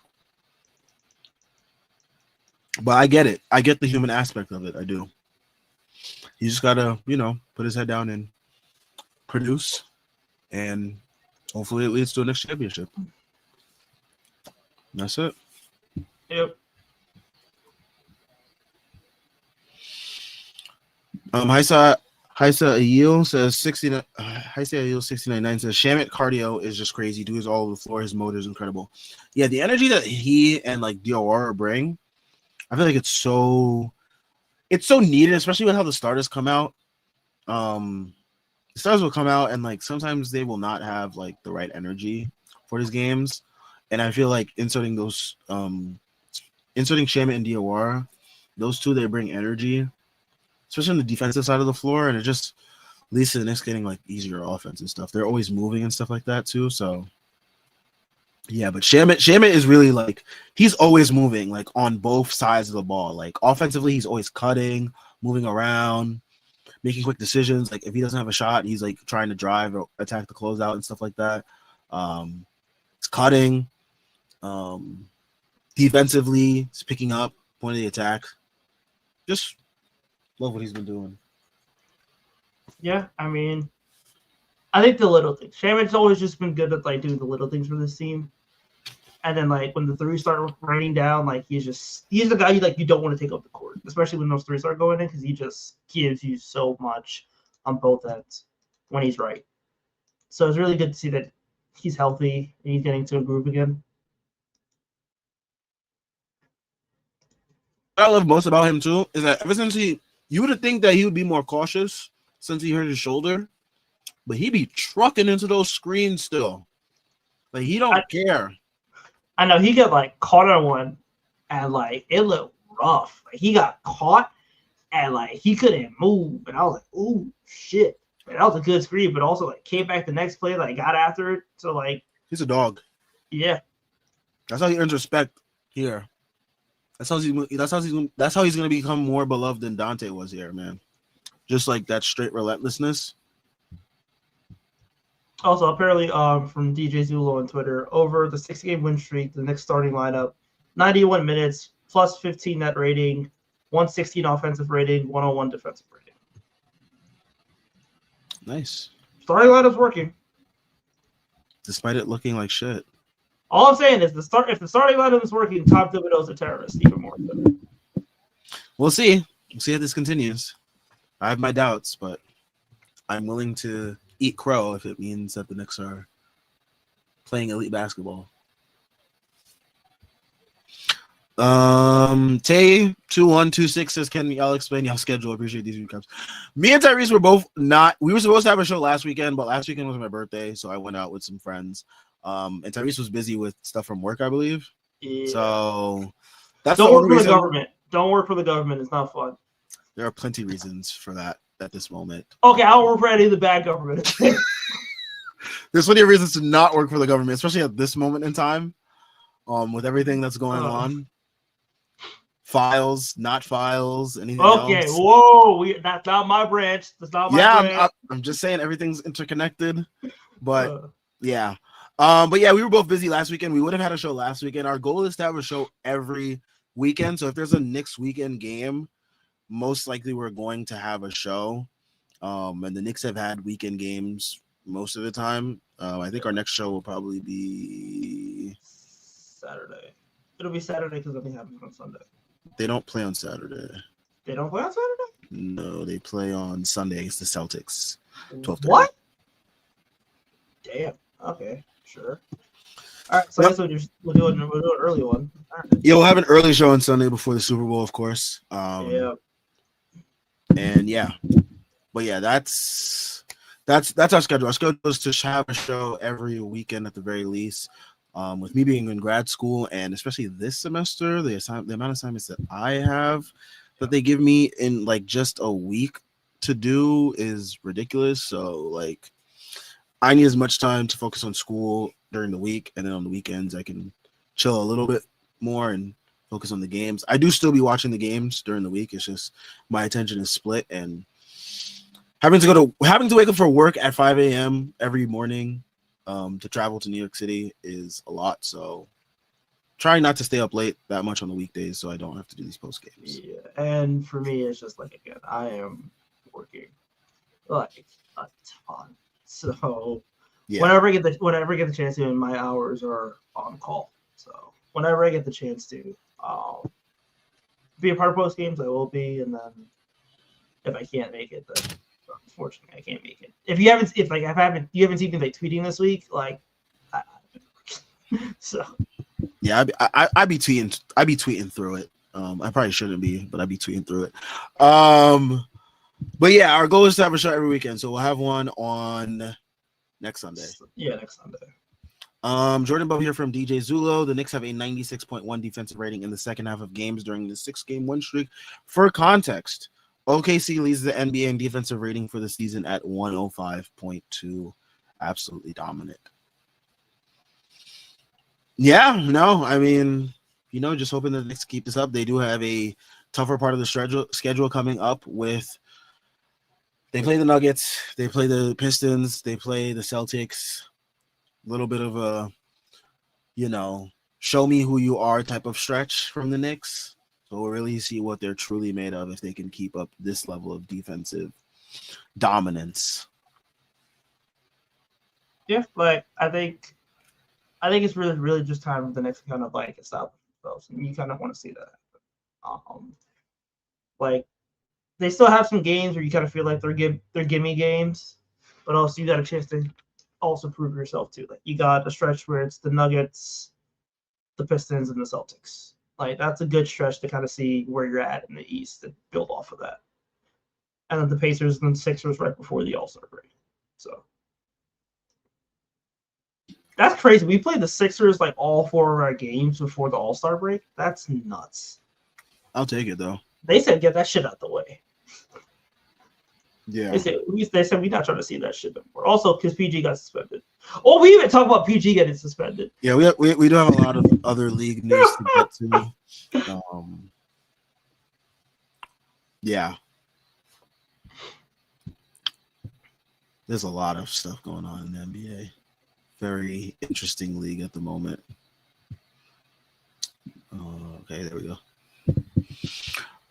but I get it. I get the human aspect of it. I do. You just gotta, put his head down and produce, and hopefully it leads to a next championship. That's it. yep. Haisa Ayil says 69. Haisa Ayil 699 says Shamit cardio is just crazy. Dude is all over the floor. His motor is incredible. Yeah, the energy that he and like Diawara bring, I feel like it's so needed, especially with how the starters come out. The stars will come out and like sometimes they will not have like the right energy for these games, and I feel like inserting Shamit and Diawara, those two, they bring energy, especially on the defensive side of the floor, and it just leads to the Knicks getting like easier offense and stuff. They're always moving and stuff like that too. So yeah, but Shamit is really like he's always moving like on both sides of the ball. Like offensively, he's always cutting, moving around, making quick decisions. Like if he doesn't have a shot, he's like trying to drive or attack the closeout and stuff like that. It's cutting. Defensively, it's picking up, point of the attack. Just love what he's been doing. Yeah, I mean, I think the little things. Shaman's always just been good at like doing the little things for this team. And then like when the threes start raining down, like he's the guy you don't want to take up the court, especially when those threes start going in, because he just gives you so much on both ends when he's right. So it's really good to see that he's healthy and he's getting to a groove again. What I love most about him too is that ever since you would think that he would be more cautious since he hurt his shoulder, but he be trucking into those screens still. Like he don't care. I know he got like caught on one, and like it looked rough. Like he got caught, and like he couldn't move, and I was like, "Ooh, shit!" But that was a good screen, but also like came back the next play, like got after it. So like he's a dog. Yeah, that's how he earns respect here. That's how he's gonna become more beloved than Dante was here, man. Just like that straight relentlessness. Also, apparently, from DJ Zulo on Twitter, over the 6-game win streak, the Knicks starting lineup, 91 minutes, plus 15 net rating, 116 offensive rating, 101 defensive rating. Nice. Starting lineup's working. Despite it looking like shit. All I'm saying is if the starting lineup is working, Tom Thibodeau's a terrorist even more. We'll see. We'll see how this continues. I have my doubts, but I'm willing to eat crow if it means that the Knicks are playing elite basketball. Tay 2126 says, "Can y'all explain y'all schedule? Appreciate these recaps." Me and Tyrese were both not. We were supposed to have a show last weekend, but last weekend was my birthday, so I went out with some friends. And Tyrese was busy with stuff from work, I believe. Yeah. So that's Don't the work only for reason. the government. Don't work for the government. It's not fun. There are plenty of reasons for that at this moment. Okay, I don't work for any of the bad government. There's plenty of reasons to not work for the government, especially at this moment in time. With everything that's going on. Files, not files, anything else. Okay, whoa, that's not my branch. That's not my branch. I'm just saying everything's interconnected, but yeah. But yeah, we were both busy last weekend. We would have had a show last weekend. Our goal is to have a show every weekend. So if there's a Knicks weekend game, most likely we're going to have a show. And the Knicks have had weekend games most of the time. I think our next show will probably be Saturday. It'll be Saturday because nothing happens on Sunday. They don't play on Saturday. They don't play on Saturday? No, they play on Sunday against the Celtics. 12:30. What? Damn. Okay, sure. All right, so I guess we'll do an early one. Right. Yeah, we'll have an early show on Sunday before the Super Bowl, of course. Yeah. And yeah, but yeah, that's our schedule. Our schedule is to have a show every weekend at the very least. With me being in grad school and especially this semester, the amount of assignments that I have that they give me in like just a week to do is ridiculous. So like I need as much time to focus on school during the week, and then on the weekends I can chill a little bit more and focus on the games. I do still be watching the games during the week. It's just my attention is split, and having to wake up for work at 5 a.m. every morning to travel to New York City is a lot. So trying not to stay up late that much on the weekdays so I don't have to do these post games. Yeah, and for me, it's just like, again, I am working like a ton. So whenever I get the chance to, and my hours are on call. So whenever I get the chance to be a part of post games, I will be. And then if I can't make it, then unfortunately I can't make it. You haven't seen me like tweeting this week, like so. Yeah, I'd be tweeting through it. I probably shouldn't be, but I'd be tweeting through it. But yeah, our goal is to have a show every weekend, so we'll have one on next Sunday. Yeah, next Sunday. Jordan Bow here from DJ Zulo. The Knicks have a 96.1 defensive rating in the second half of games during the 6-game win streak. For context, OKC leads the NBA in defensive rating for the season at 105.2. Absolutely dominant. Yeah, no, I mean, just hoping that the Knicks keep this up. They do have a tougher part of the schedule coming up with. They play the Nuggets, they play the Pistons, they play the Celtics. A little bit of a, show me who you are type of stretch from the Knicks. So we'll really see what they're truly made of if they can keep up this level of defensive dominance. Yeah, but I think it's really, really just time for the Knicks to kind of like establish themselves. And you kind of want to see that happen. Like they still have some games where you kind of feel like they're gimme games, but also you got a chance to also prove yourself too. Like you got a stretch where it's the Nuggets, the Pistons, and the Celtics. Like that's a good stretch to kind of see where you're at in the East and build off of that. And then the Pacers and the Sixers right before the All-Star break. So that's crazy. We played the Sixers like all 4 of our games before the All-Star break. That's nuts. I'll take it though. They said get that shit out the way. Yeah. They said we're not trying to see that shit anymore. Also, because PG got suspended. Oh, we even talk about PG getting suspended. Yeah, we do have a lot of other league news to get to. Yeah. There's a lot of stuff going on in the NBA. Very interesting league at the moment. Okay, there we go.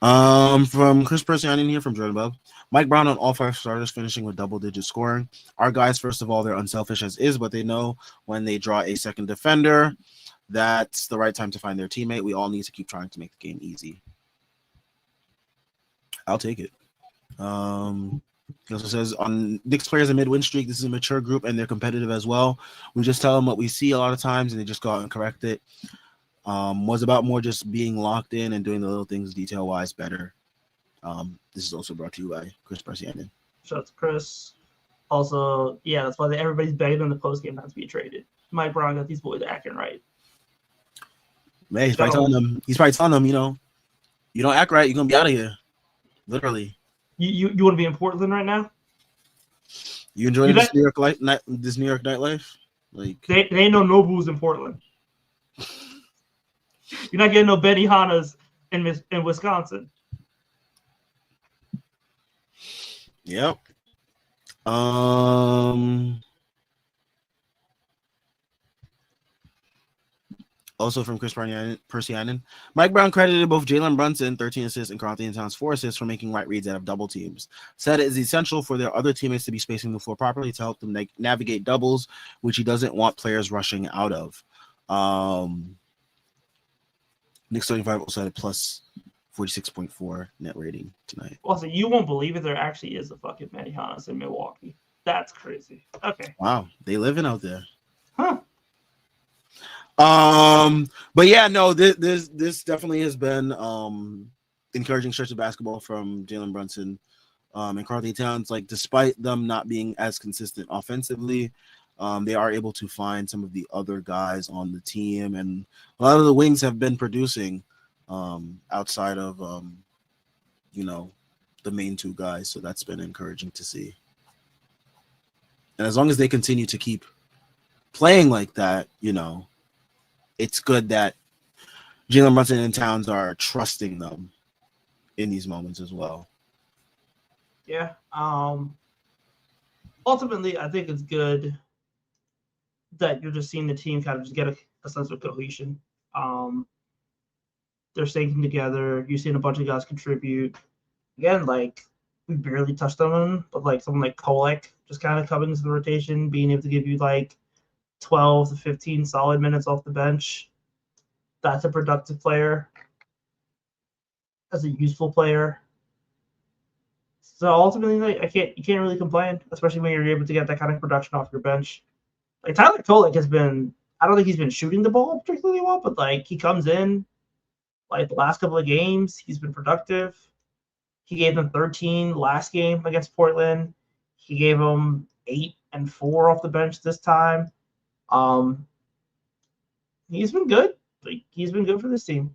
From Chris Persianen here from Jordan Bub. Mike Brown on all 5 starters finishing with double-digit scoring. Our guys, first of all, they're unselfish as is, but they know when they draw a second defender, that's the right time to find their teammate. We all need to keep trying to make the game easy. I'll take it. He also says on Knicks players a mid-win streak, this is a mature group and they're competitive as well. We just tell them what we see a lot of times and they just go out and correct it. Was about more just being locked in and doing the little things detail-wise better. This is also brought to you by Chris Persianen. Shout out to Chris. Also, yeah, that's why everybody's begging on the postgame not to be traded. Mike Brown got these boys acting right. Man, he's probably telling them, you know, you don't act right, you're gonna be out of here. Literally. You want to be in Portland right now? You enjoying this New York nightlife? Like they ain't no Nobu's in Portland. You're not getting no Benihanas in Wisconsin. Yep. Also from Chris Persianen, Mike Brown credited both Jalen Brunson, 13 assists, and Carlton Towns, 4 assists for making right reads out of double teams. Said it is essential for their other teammates to be spacing the floor properly to help them navigate doubles, which he doesn't want players rushing out of. Knicks 35 also had a plus 46.4 net rating tonight. Also, you won't believe it. There actually is a fucking Benihanas in Milwaukee. That's crazy. Okay. Wow, they living out there. Huh. But yeah, no, this definitely has been encouraging stretch of basketball from Jalen Brunson and Carlton Towns. Like, despite them not being as consistent offensively, they are able to find some of the other guys on the team, and a lot of the wings have been producing outside of you know, the main 2 guys. So that's been encouraging to see. And as long as they continue to keep playing like that, you know, it's good that Jalen Brunson and Towns are trusting them in these moments as well. Yeah. Ultimately, I think it's good that you're just seeing the team kind of just get a sense of cohesion. They're staying together. You're seeing a bunch of guys contribute. Again, like, we barely touched on them, but like someone like Kolek just kind of coming into the rotation, being able to give you like 12 to 15 solid minutes off the bench. That's a productive player. That's a useful player. So ultimately, like, you can't really complain, especially when you're able to get that kind of production off your bench. Like, Tyler Kolek has been, I don't think he's been shooting the ball particularly well, but like, he comes in, like, the last couple of games, he's been productive. He gave them 13 last game against Portland. He gave them 8 and 4 off the bench this time. He's been good. Like, he's been good for this team.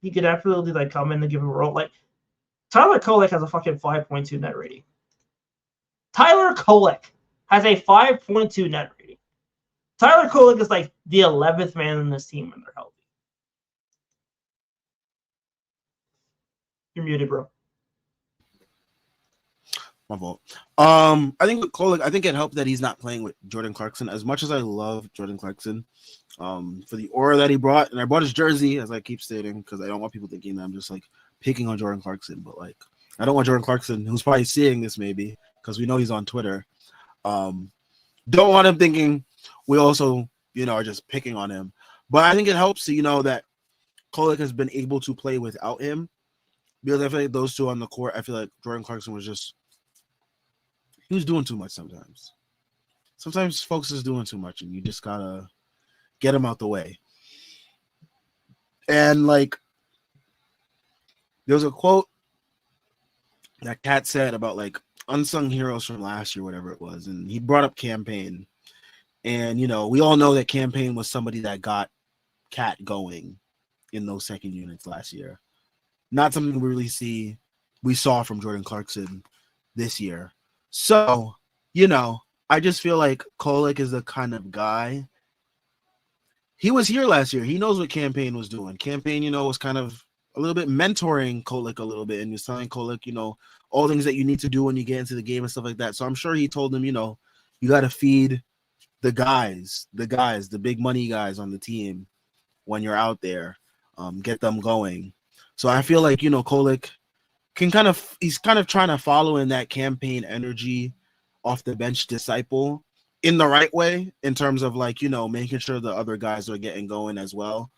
He could absolutely like come in and give him a role. Like, Tyler Kolek has a fucking 5.2 net rating. Tyler Kolek has a 5.2 net rating. Tyler Kolek is like the 11th man in this team when they're healthy. You're muted, bro. My fault. I think with Kolek, I think it helped that he's not playing with Jordan Clarkson. As much as I love Jordan Clarkson, for the aura that he brought, and I bought his jersey, as I keep stating, because I don't want people thinking that I'm just like picking on Jordan Clarkson, but like I don't want Jordan Clarkson, who's probably seeing this maybe, because we know he's on Twitter. Don't want him thinking we also, you know, are just picking on him. But I think it helps to, you know, that Kolek has been able to play without him, because I feel like those 2 on the court, I feel like Jordan Clarkson was just, he was doing too much sometimes. Sometimes folks is doing too much, and you just gotta get him out the way. And like, there was a quote that Kat said about like unsung heroes from last year, whatever it was, and he brought up Campaign. And you know, we all know that Campaign was somebody that got Kat going in those second units last year. Not something we saw from Jordan Clarkson this year. So, you know, I just feel like Kolek is the kind of guy. He was here last year. He knows what Campaign was doing. Campaign, you know, was kind of a little bit mentoring Kolek a little bit, and he was telling Kolek, you know, all things that you need to do when you get into the game and stuff like that. So I'm sure he told him, you know, you got to feed the guys, the big money guys on the team when you're out there, get them going. So I feel like, you know, Kolek he's kind of trying to follow in that campaign energy off the bench disciple in the right way in terms of like, making sure the other guys are getting going as well.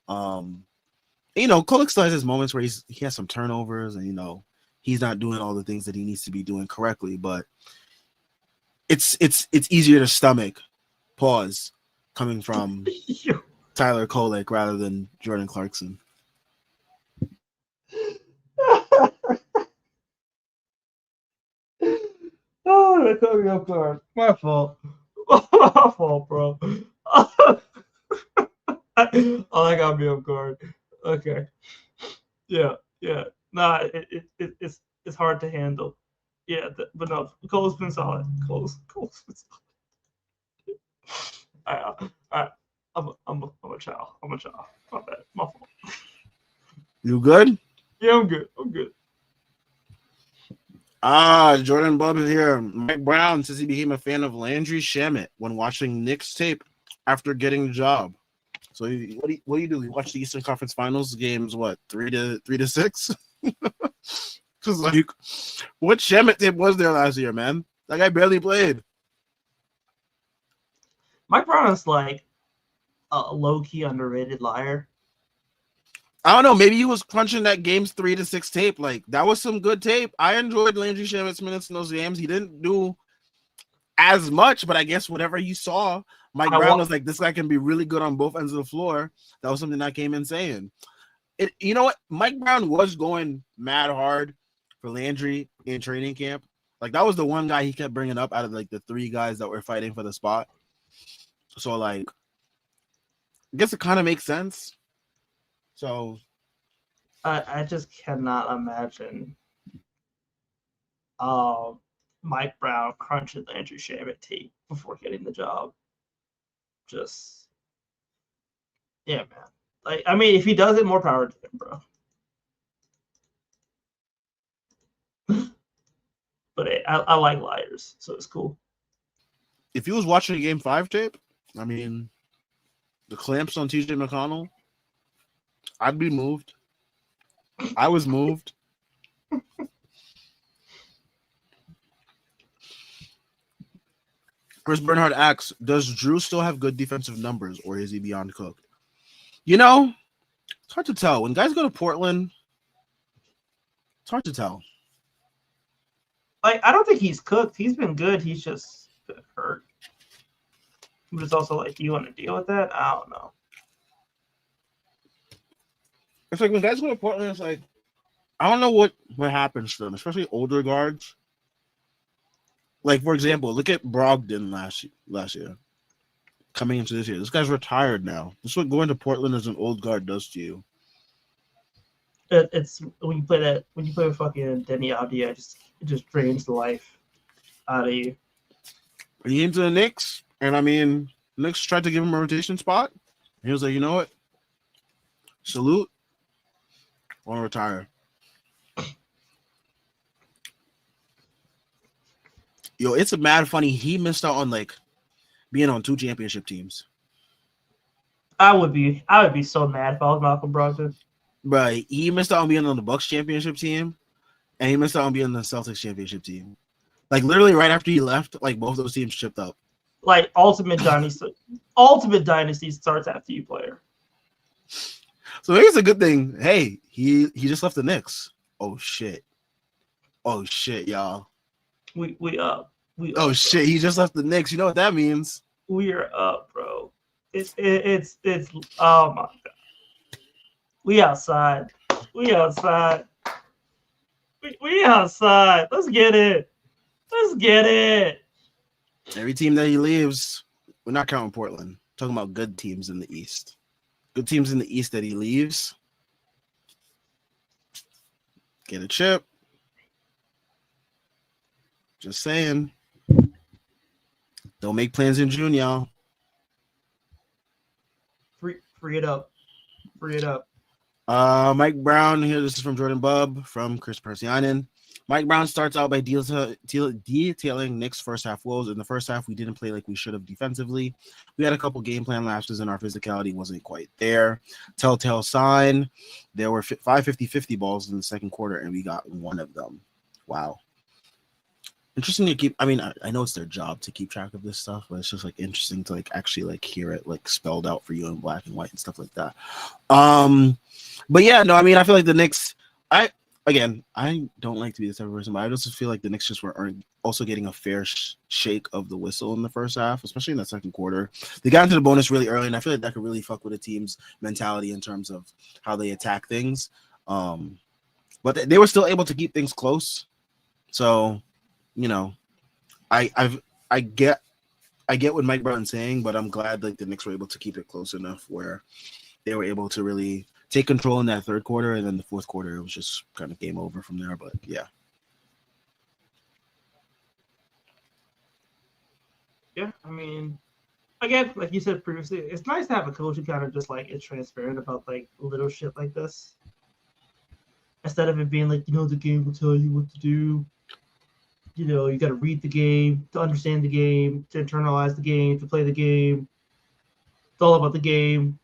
Kolek still has his moments where he has some turnovers and he's not doing all the things that he needs to be doing correctly, but it's easier to stomach pause coming from Tyler Kolek rather than Jordan Clarkson. Oh, that caught me off guard. My fault. My fault, bro. Oh, that got me off guard. Okay. Yeah. Nah, it's hard to handle. Yeah, but no, Cole's been solid. Cole's been solid. All right. I'm a child. My bad. My fault. You good? Yeah, I'm good. Jordan Bub is here. Mike Brown says he became a fan of Landry Shamet when watching Knicks tape after getting the job. So what do you do? You watch the Eastern Conference Finals games? What 3-6? Because like, what Shamet tape was there last year, man? That guy barely played. Mike Brown is like a low-key underrated liar. I don't know. Maybe he was crunching that game's 3-6 tape. Like that was some good tape. I enjoyed Landry Shamet's minutes in those games. He didn't do as much, but I guess whatever you saw, Mike Brown was like, this guy can be really good on both ends of the floor. That was something I came in saying. You know what? Mike Brown was going mad hard for Landry in training camp. Like that was the one guy he kept bringing up out of like the three guys that were fighting for the spot. So like, I guess it kind of makes sense. So I just cannot imagine Mike Brown crunching Landry Shamet tape before getting the job. Just yeah, man. Like I mean, if he does it, more power to him, bro. But hey, I like liars, so it's cool. If he was watching a Game 5 tape, I mean, the clamps on TJ McConnell, I'd be moved. I was moved. Chris Bernhard asks, does Drew still have good defensive numbers or is he beyond cooked? It's hard to tell. When guys go to Portland, it's hard to tell. Like, I don't think he's cooked. He's been good. He's just been hurt. But it's also like, do you want to deal with that? I don't know. It's like when guys go to Portland, it's like, I don't know what happens to them, especially older guards. Like, for example, look at Brogdon last year. Coming into this year. This guy's retired now. This is what going to Portland as an old guard does to you. It's when you play with fucking Denny Avdia, it just drains the life out of you. He into the Knicks, and I mean, Knicks tried to give him a rotation spot. He was like, you know what? Salute. I want to retire. Yo, it's a mad funny. He missed out on like being on 2 championship teams. I would be so mad if I was Malcolm Brogdon. Right. He missed out on being on the Bucks championship team, and he missed out on being on the Celtics championship team. Like literally right after he left, like both those teams chipped up. Like ultimate dynasty starts after you play her. So maybe it's a good thing. Hey, he just left the Knicks. Oh shit, y'all. We up. Oh shit, he just left the Knicks. You know what that means? We are up, bro. It's oh my god. We outside. We outside. Let's get it. Every team that he leaves, we're not counting Portland. We're talking about good teams in the East. Good teams in the East that he leaves. Get a chip. Just saying. Don't make plans in June, y'all. Free it up. Mike Brown here. This is from Jordan Bub from Chris Persianen. Mike Brown starts out by detailing Knicks' first half woes. In the first half, we didn't play like we should have defensively. We had a couple game plan lapses, and our physicality wasn't quite there. Telltale sign, there were 5 50-50 balls in the second quarter, and we got one of them. Wow. Interesting to keep. I mean, I know it's their job to keep track of this stuff, but it's just like interesting to like actually like hear it like spelled out for you in black and white and stuff like that. But yeah, no, I mean, I feel like the Knicks. I don't like to be this type of person, but I just feel like the Knicks just weren't also getting a fair shake of the whistle in the first half, especially in the second quarter. They got into the bonus really early, and I feel like that could really fuck with a team's mentality in terms of how they attack things. But they were still able to keep things close. So, you know, I get what Mike Brown's saying, but I'm glad like the Knicks were able to keep it close enough where they were able to really take control in that third quarter, and then the fourth quarter it was just kind of game over from there. But yeah. Yeah, I mean, again, like you said previously, it's nice to have a coach who kind of just like is transparent about like little shit like this. Instead of it being like, the game will tell you what to do. You got to read the game to understand the game, to internalize the game, to play the game. It's all about the game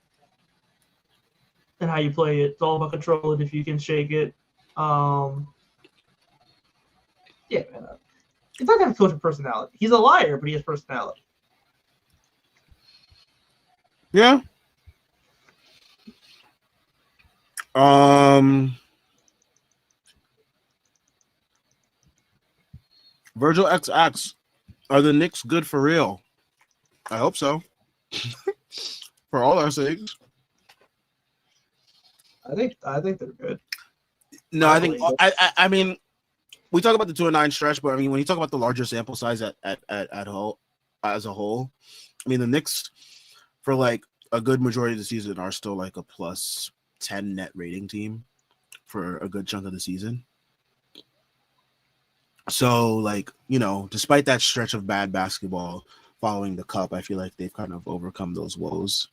and how you play it. It's all about controlling if you can shake it. Yeah, man. It's not going to coach a personality. He's a liar, but he has personality. Yeah. Virgil XX. Are the Knicks good for real? I hope so. For all our sakes. I think they're good. No, I think I mean we talk about the 2-9 stretch, but I mean when you talk about the larger sample size at whole as a whole, I mean the Knicks for like a good majority of the season are still like a plus 10 net rating team for a good chunk of the season. So like, despite that stretch of bad basketball following the cup, I feel like they've kind of overcome those woes.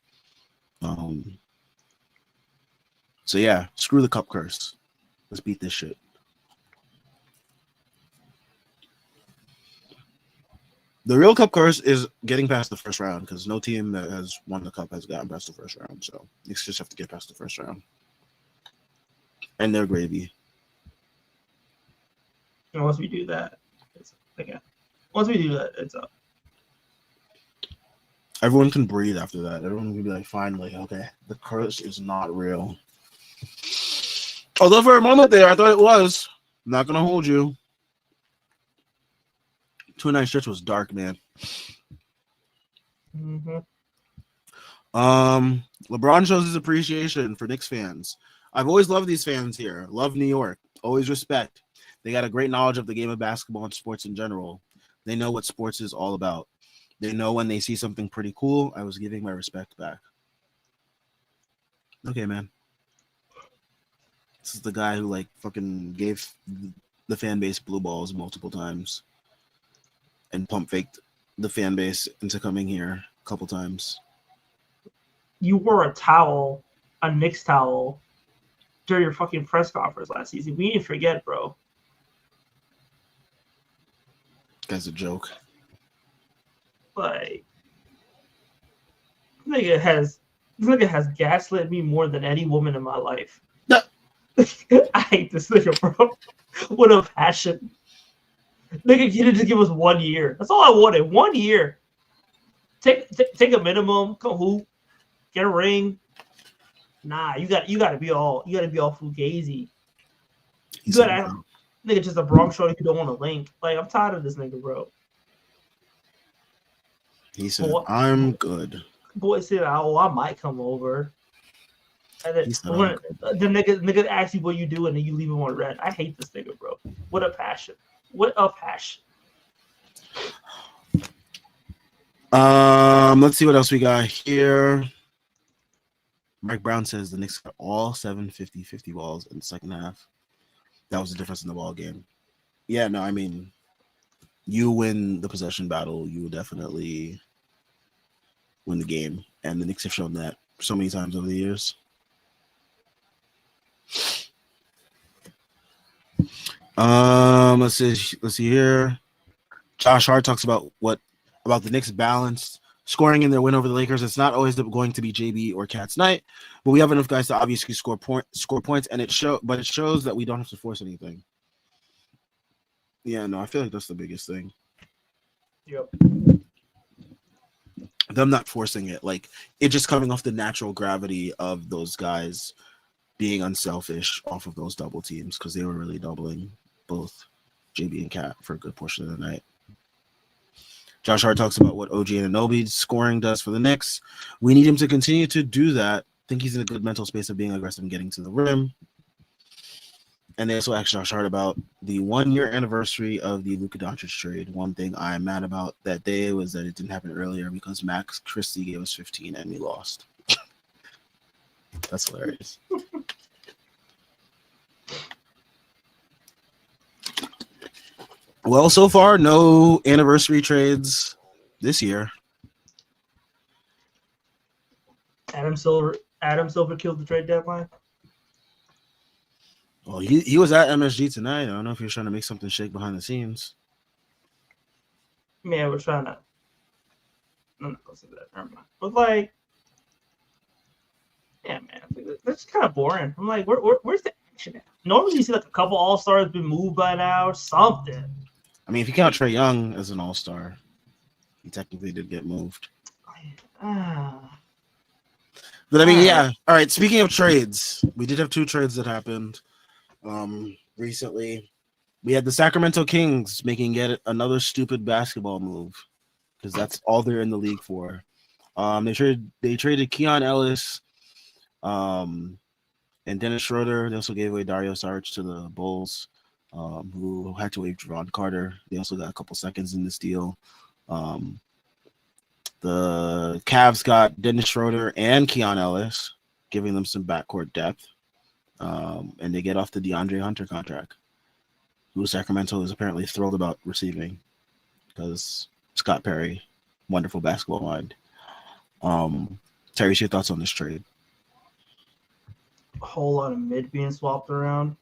So yeah, screw the cup curse. Let's beat this shit. The real cup curse is getting past the first round because no team that has won the cup has gotten past the first round. So Knicks just have to get past the first round. And they're gravy. And once we do that, it's up. Everyone can breathe after that. Everyone can be like, fine, like, okay, the curse is not real. Although for a moment there, I thought it was. I'm not gonna hold you. 2-9 stretch was dark, man. Mm-hmm. LeBron shows his appreciation for Knicks fans. I've always loved these fans here. Love New York. Always respect. They got a great knowledge of the game of basketball and sports in general. They know what sports is all about. They know when they see something pretty cool, I was giving my respect back. Okay, man. This is the guy who like fucking gave the fan base blue balls multiple times and pump faked the fan base into coming here a couple times. You wore a Knicks towel, during your fucking press conference last season. We didn't forget, bro. Guy's a joke. Like, this nigga has gaslit me more than any woman in my life. No. I hate this nigga, bro. What a passion. Nigga, you didn't just give us 1 year. That's all I wanted. 1 year. Take a minimum. Come hoop. Get a ring. Nah, you gotta be all fugazi. You gotta nigga just a Bronx shorty who don't want to link. Like, I'm tired of this nigga, bro. He said, I'm good. Boy said, oh, I might come over. And then the nigga asks you what you do, and then you leave him on red. I hate this nigga, bro. What a passion. What a passion. Let's see what else we got here. Mike Brown says the Knicks got all 7 50-50 balls in the second half. That was the difference in the ball game. Yeah, no, I mean, you win the possession battle, you will definitely win the game. And the Knicks have shown that so many times over the years. Let's see here. Josh Hart talks about the Knicks' balanced scoring in their win over the Lakers. It's not always going to be JB or Cat's night, but we have enough guys to obviously score points, and it shows that we don't have to force anything. Yeah, no, I feel like that's the biggest thing. Yep. Them not forcing it, like it just coming off the natural gravity of those guys being unselfish off of those double teams because they were really doubling both JB and Cat for a good portion of the night. Josh Hart talks about what OG Anunoby's scoring does for the Knicks. We need him to continue to do that. I think he's in a good mental space of being aggressive and getting to the rim. And they also asked Josh Hart about the 1 year anniversary of the Luka Doncic trade. One thing I'm mad about that day was that it didn't happen earlier because Max Christie gave us 15 and we lost. That's hilarious. Well, so far, no anniversary trades this year. Adam Silver killed the trade deadline. Well, he was at MSG tonight. I don't know if he was trying to make something shake behind the scenes. Man, we're trying to. I'm not gonna say that. Never mind. But like, yeah, man, that's kind of boring. I'm like, where's the action at? Normally, you see like a couple All Stars been moved by now, or something. I mean, if you count Trae Young as an All Star, he technically did get moved. But I mean, yeah. All right. Speaking of trades, we did have 2 trades that happened recently. We had the Sacramento Kings making yet another stupid basketball move because that's all they're in the league for. They traded Keon Ellis, and Dennis Schroeder. They also gave away Dario Saric to the Bulls, who had to waive Javon Carter. They also got a couple seconds in this deal. The Cavs got Dennis Schroeder and Keon Ellis, giving them some backcourt depth. And they get off the DeAndre Hunter contract, who Sacramento is apparently thrilled about receiving because Scott Perry, wonderful basketball mind. Terry, your thoughts on this trade? A whole lot of mid being swapped around.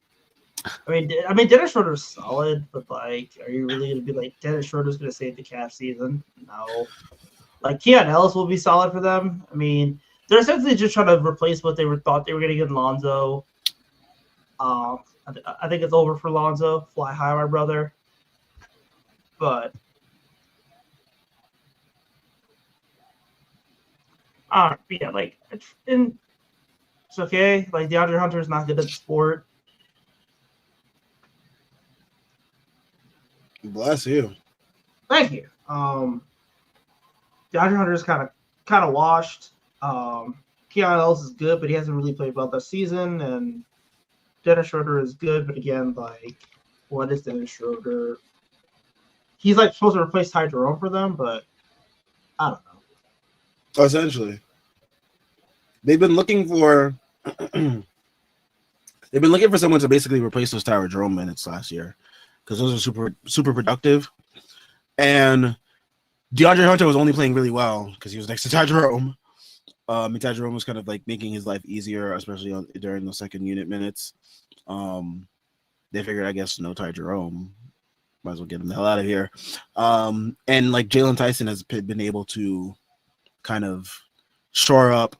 I mean, Dennis Schroeder's solid, but like, are you really gonna be like Dennis Schroeder's gonna save the Cavs season? No. Like Keon Ellis will be solid for them. I mean, they're essentially just trying to replace what thought they were going to get in Lonzo. I think it's over for Lonzo. Fly high, my brother. But yeah, like it's okay. Like DeAndre Hunter is not good at the sport. Bless you. Thank you. DeAndre Hunter is kind of washed. Keon Ellis is good, but he hasn't really played well this season. And Dennis Schroeder is good, but again, like, what is Dennis Schroeder? He's like supposed to replace Ty Jerome for them, but I don't know. Essentially, they've been looking for someone to basically replace those Ty Jerome minutes last year because those are super productive. And DeAndre Hunter was only playing really well because he was next to Ty Jerome. Ty Jerome was kind of like making his life easier, especially during those second unit minutes. They figured, I guess, no Ty Jerome. Might as well get him the hell out of here. And like Jalen Tyson has been able to kind of shore up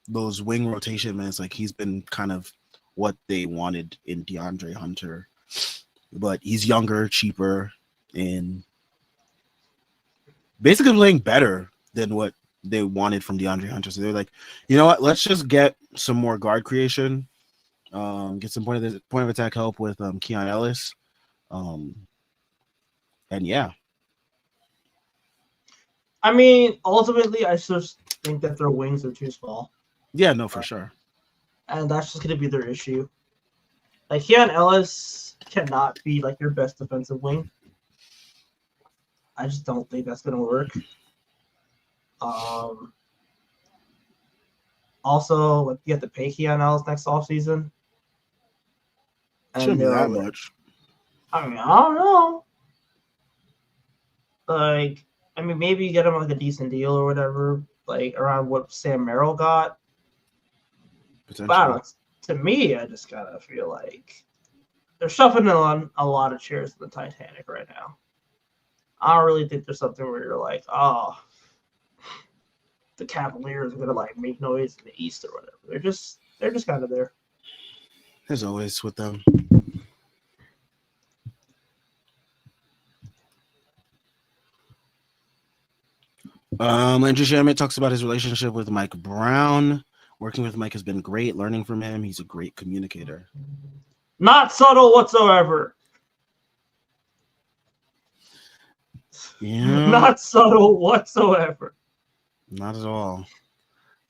those wing rotation minutes. Like he's been kind of what they wanted in DeAndre Hunter. But he's younger, cheaper, and basically playing better than what they wanted from DeAndre Hunter. So they're like, you know what? Let's just get some more guard creation, get some point of attack help with Keon Ellis, and yeah. I mean, ultimately, I just think that their wings are too small. Yeah, no, for sure. And that's just going to be their issue. Like Keon Ellis cannot be like your best defensive wing. I just don't think that's going to work. Also, like you have to pay Keon Ellis next offseason. Shouldn't be that much. I mean, I don't know. Like, I mean, maybe you get him like a decent deal or whatever, like around what Sam Merrill got. But I don't know, to me, I just kind of feel like they're shuffling on a lot of chairs in the Titanic right now. I don't really think there's something where you're like, oh, the Cavaliers are gonna like make noise in the East or whatever. They're just kind of there. As always with them. Andrew Sherman talks about his relationship with Mike Brown. Working with Mike has been great. Learning from him, he's a great communicator. Not subtle whatsoever. Yeah. Not subtle whatsoever. Not at all.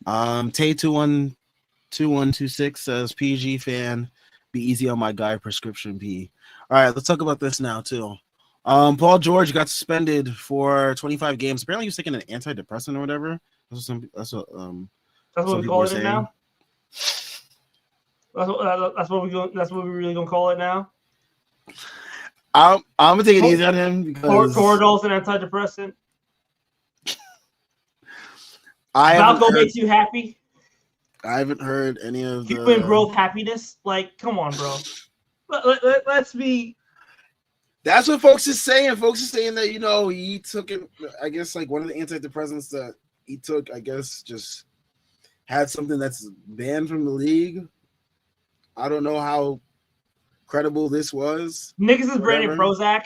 Tay212126 says PG fan, be easy on my guy, prescription P. All right, let's talk about this now too. Paul George got suspended for 25 games. Apparently, he was taking an antidepressant or whatever. That's what we call it now. That's what we really gonna call it now. I'm gonna take it easy on him because Toradol's an antidepressant. Malcolm makes you happy. I haven't heard any of the human growth happiness. Like, come on, bro. Let's be. That's what folks is saying. Folks are saying that he took it. I guess like one of the antidepressants that he took. I guess just had something that's banned from the league. I don't know how credible this was. Niggas is branding Prozac.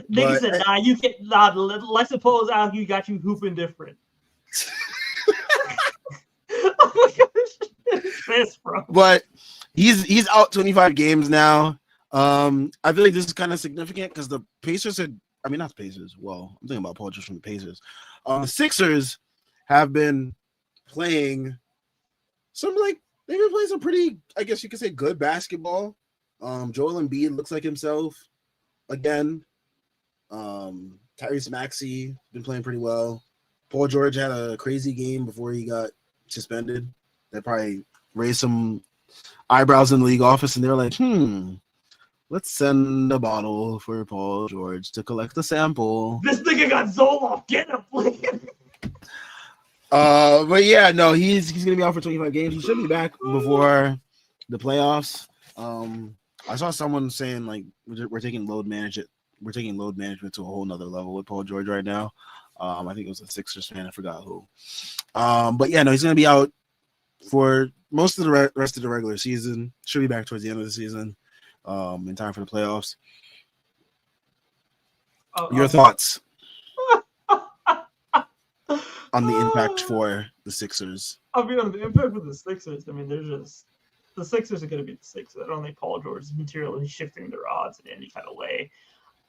Niggas said, nah, you can't. Nah, let's suppose you got you hooping different. Oh my gosh, this, bro. But he's out 25 games now. I feel like this is kind of significant because the Pacers not the Pacers. Well, I'm thinking about Paul George from the Pacers. The Sixers have been playing they've been playing some pretty, I guess you could say, good basketball. Joel Embiid looks like himself again. Tyrese Maxey been playing pretty well. Paul George had a crazy game before he got suspended. That probably raised some eyebrows in the league office, and they're like, let's send a bottle for Paul George to collect the sample. This nigga got Zoloft. Get him, please. But yeah, no, he's gonna be out for 25 games. He should be back before the playoffs. I saw someone saying like we're taking load management to a whole nother level with Paul George right now. I think it was a Sixers fan. I forgot who. But yeah, no, he's gonna be out for most of the rest of the regular season. Should be back towards the end of the season. In time for the playoffs. Your thoughts on the impact for the Sixers? On the impact for the Sixers, the Sixers are going to be the Sixers. I don't think Paul George is materially shifting their odds in any kind of way.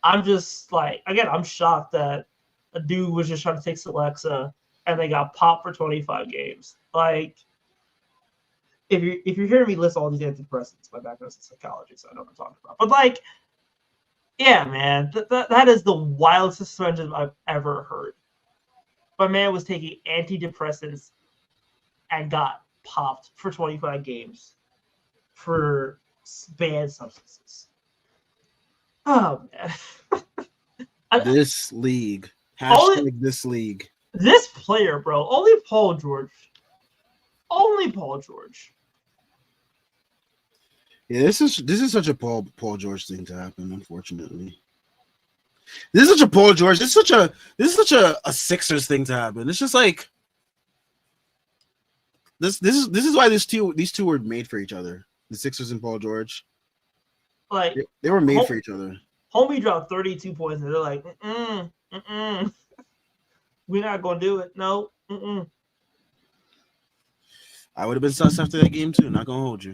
I'm just like, again, I'm shocked that a dude was just trying to take Celexa and they got popped for 25 games. Like, if you're hearing me list all these antidepressants, my background is in psychology, so I know what I'm talking about. But like, yeah, man, that is the wildest suspension I've ever heard. My man was taking antidepressants and got popped for 25 games for banned substances. Oh man, this league. This league. This player, bro. Only Paul George. Yeah, this is such a Paul George thing to happen, unfortunately. This is such a Paul George. This is such a Sixers thing to happen. It's just like this is why these two were made for each other. The Sixers and Paul George. Like they were made for each other. Homie dropped 32 points and they're like, we're not gonna do it. No. I would have been sus after that game too. Not gonna hold you.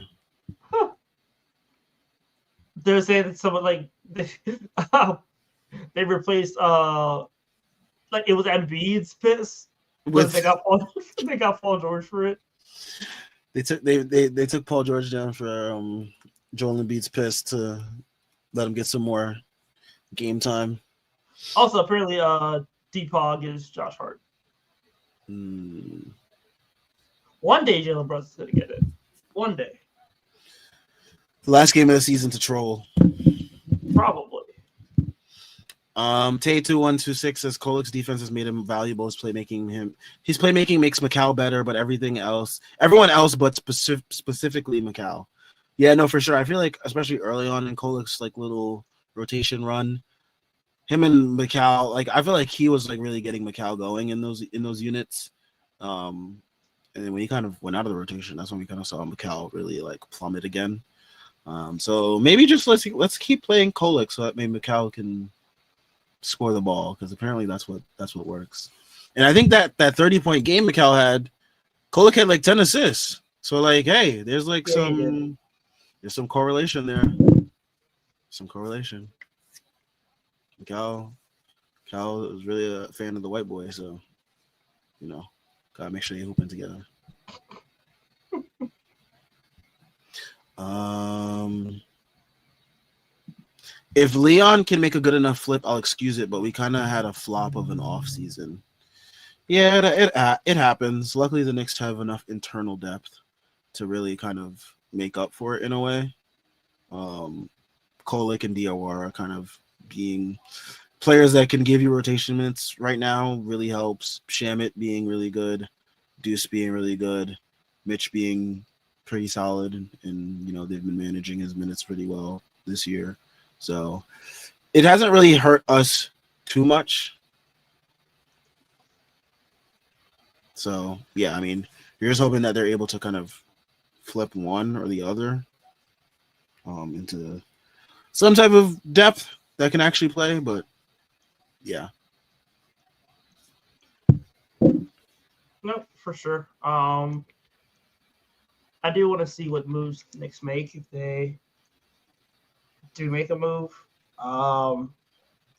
They're saying that someone like they replaced like it was Embiid's piss. They got Paul George for it. They took Paul George down for Joel Embiid's piss to let him get some more game time. Also, apparently, Deepog is Josh Hart. One day, Jalen Brunson's gonna get it. One day. The last game of the season to troll. Probably. Tay2126 says Kolik's defense has made him valuable. His playmaking makes Macau better, but everyone else, but specifically Macau. Yeah, no, for sure. I feel like especially early on in Kolek's like little rotation run, him and Macau, like I feel like he was like really getting Macau going in those units. Um, and then when he kind of went out of the rotation, that's when we kind of saw Macau really like plummet again. So maybe just let's keep playing Kolek so that maybe Macau can score the ball because apparently that's what works. And I think that 30-point game Macau had, Kolek had like 10 assists. So like, hey, there's like Yeah, he did. there's some correlation there. Some correlation. Cal is really a fan of the white boy, so you know, gotta make sure you're hooping together. Um, if Leon can make a good enough flip, I'll excuse it. But we kind of had a flop of an off season. Yeah, it happens. Luckily, the Knicks have enough internal depth to really kind of make up for it in a way. Kolek and Diawara kind of being players that can give you rotation minutes right now really helps. Shamit being really good, Deuce being really good, Mitch being pretty solid, and you know they've been managing his minutes pretty well this year. So it hasn't really hurt us too much. So yeah, I mean, you're just hoping that they're able to kind of flip one or the other into some type of depth that can actually play. But yeah, No, for sure. I do want to see what moves the Knicks make if they do make a move. Um,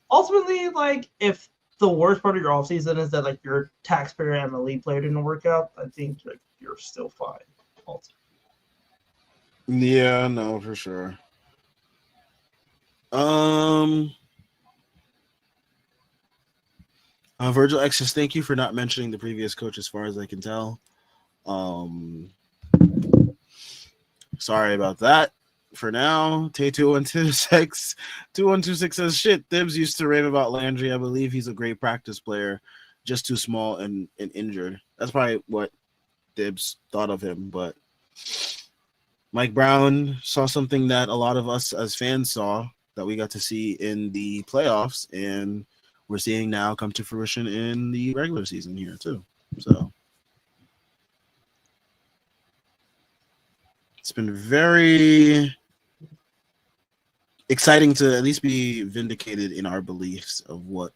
ultimately, like if the worst part of your offseason is that like your taxpayer and the lead player didn't work out, I think like you're still fine. Ultimately. yeah, no, for sure. Um, Virgil X says, thank you for not mentioning the previous coach, as far as I can tell. Um, sorry about that. For now, Tay2126 says, shit, Thibs used to rave about Landry. I believe he's a great practice player, just too small and injured. That's probably what Thibs thought of him. But Mike Brown saw something that a lot of us as fans saw that we got to see in the playoffs, and we're seeing now come to fruition in the regular season here too. So it's been very exciting to at least be vindicated in our beliefs of what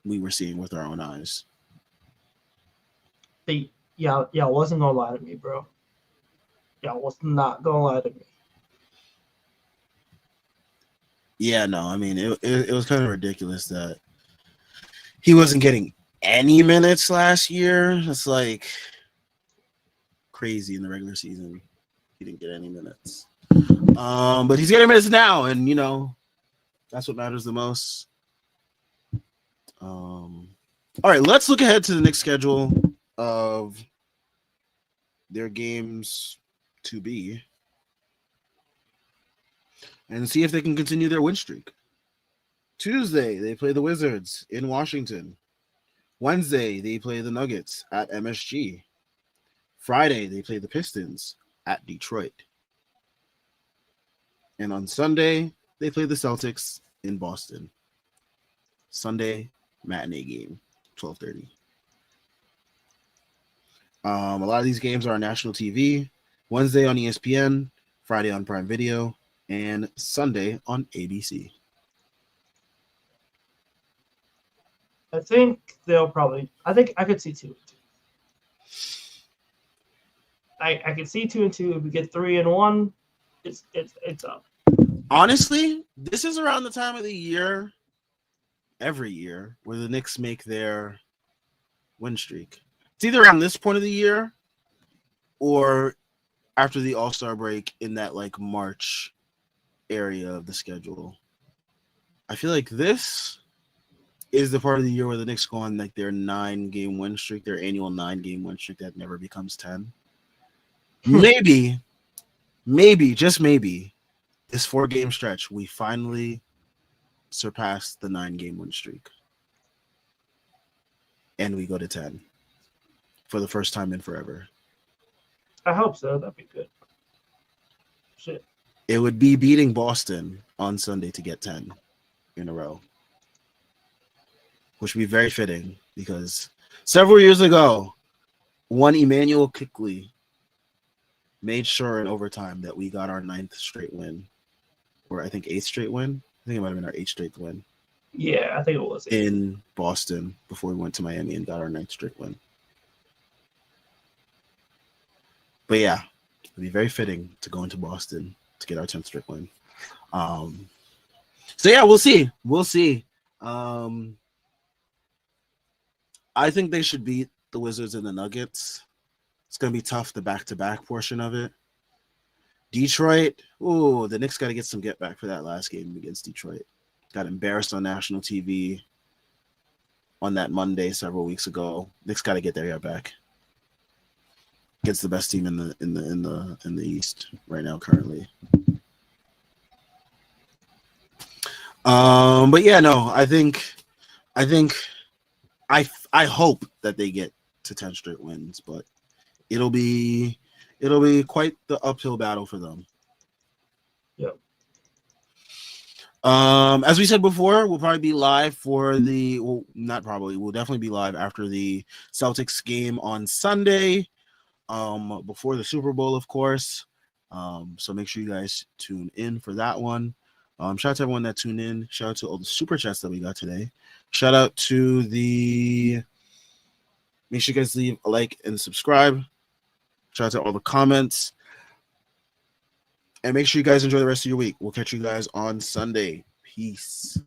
we were seeing with our own eyes. Y'all wasn't gonna lie to me, bro. Y'all was not gonna lie to me. Yeah, no, I mean it was kind of ridiculous that he wasn't getting any minutes last year. It's like crazy in the regular season. He didn't get any minutes. But he's getting minutes now, and you know that's what matters the most. All right, let's look ahead to the next schedule of their games to be and see if they can continue their win streak. Tuesday, they play the Wizards in Washington. Wednesday, they play the Nuggets at MSG. Friday, they play the Pistons at Detroit. And on Sunday, they play the Celtics in Boston. Sunday matinee game, 12:30. A lot of these games are on national TV. Wednesday on ESPN, Friday on Prime Video, and Sunday on ABC. I think they'll probably. I think I could see 2-2. I could see 2-2. If we get 3-1, it's up. Honestly, this is around the time of the year, every year, where the Knicks make their win streak. It's either around this point of the year or after the All-Star break in that like March area of the schedule. I feel like this is the part of the year where the Knicks go on like their 9-game win streak, their annual 9-game win streak that never becomes 10. Maybe, just maybe, this 4-game stretch, we finally surpass the 9-game win streak. And we go to 10 for the first time in forever. I hope so. That'd be good. Shit. It would be beating Boston on Sunday to get 10 in a row, which would be very fitting because several years ago, one Emmanuel Kickley made sure in overtime that we got our 9th straight win, or I think 8th straight win. I think it might have been our 8th straight win. Yeah, I think it was in Boston before we went to Miami and got our 9th straight win. But yeah, it'd be very fitting to go into Boston to get our 10th straight win. So yeah, we'll see. We'll see. I think they should beat the Wizards and the Nuggets. It's gonna be tough, the back-to-back portion of it. Detroit, the Knicks got to get some get back for that last game against Detroit. Got embarrassed on national TV on that Monday several weeks ago. Knicks got to get their get back. Against the best team in the East right now currently. But yeah, no, I hope that they get to 10 straight wins, but it'll be quite the uphill battle for them. Yep. As we said before, we'll probably be live for we'll definitely be live after the Celtics game on Sunday, before the Super Bowl, of course. So make sure you guys tune in for that one. Shout out to everyone that tuned in. Shout out to all the super chats that we got today. Shout out to make sure you guys leave a like and subscribe. Shout out to all the comments. And make sure you guys enjoy the rest of your week. We'll catch you guys on Sunday. Peace.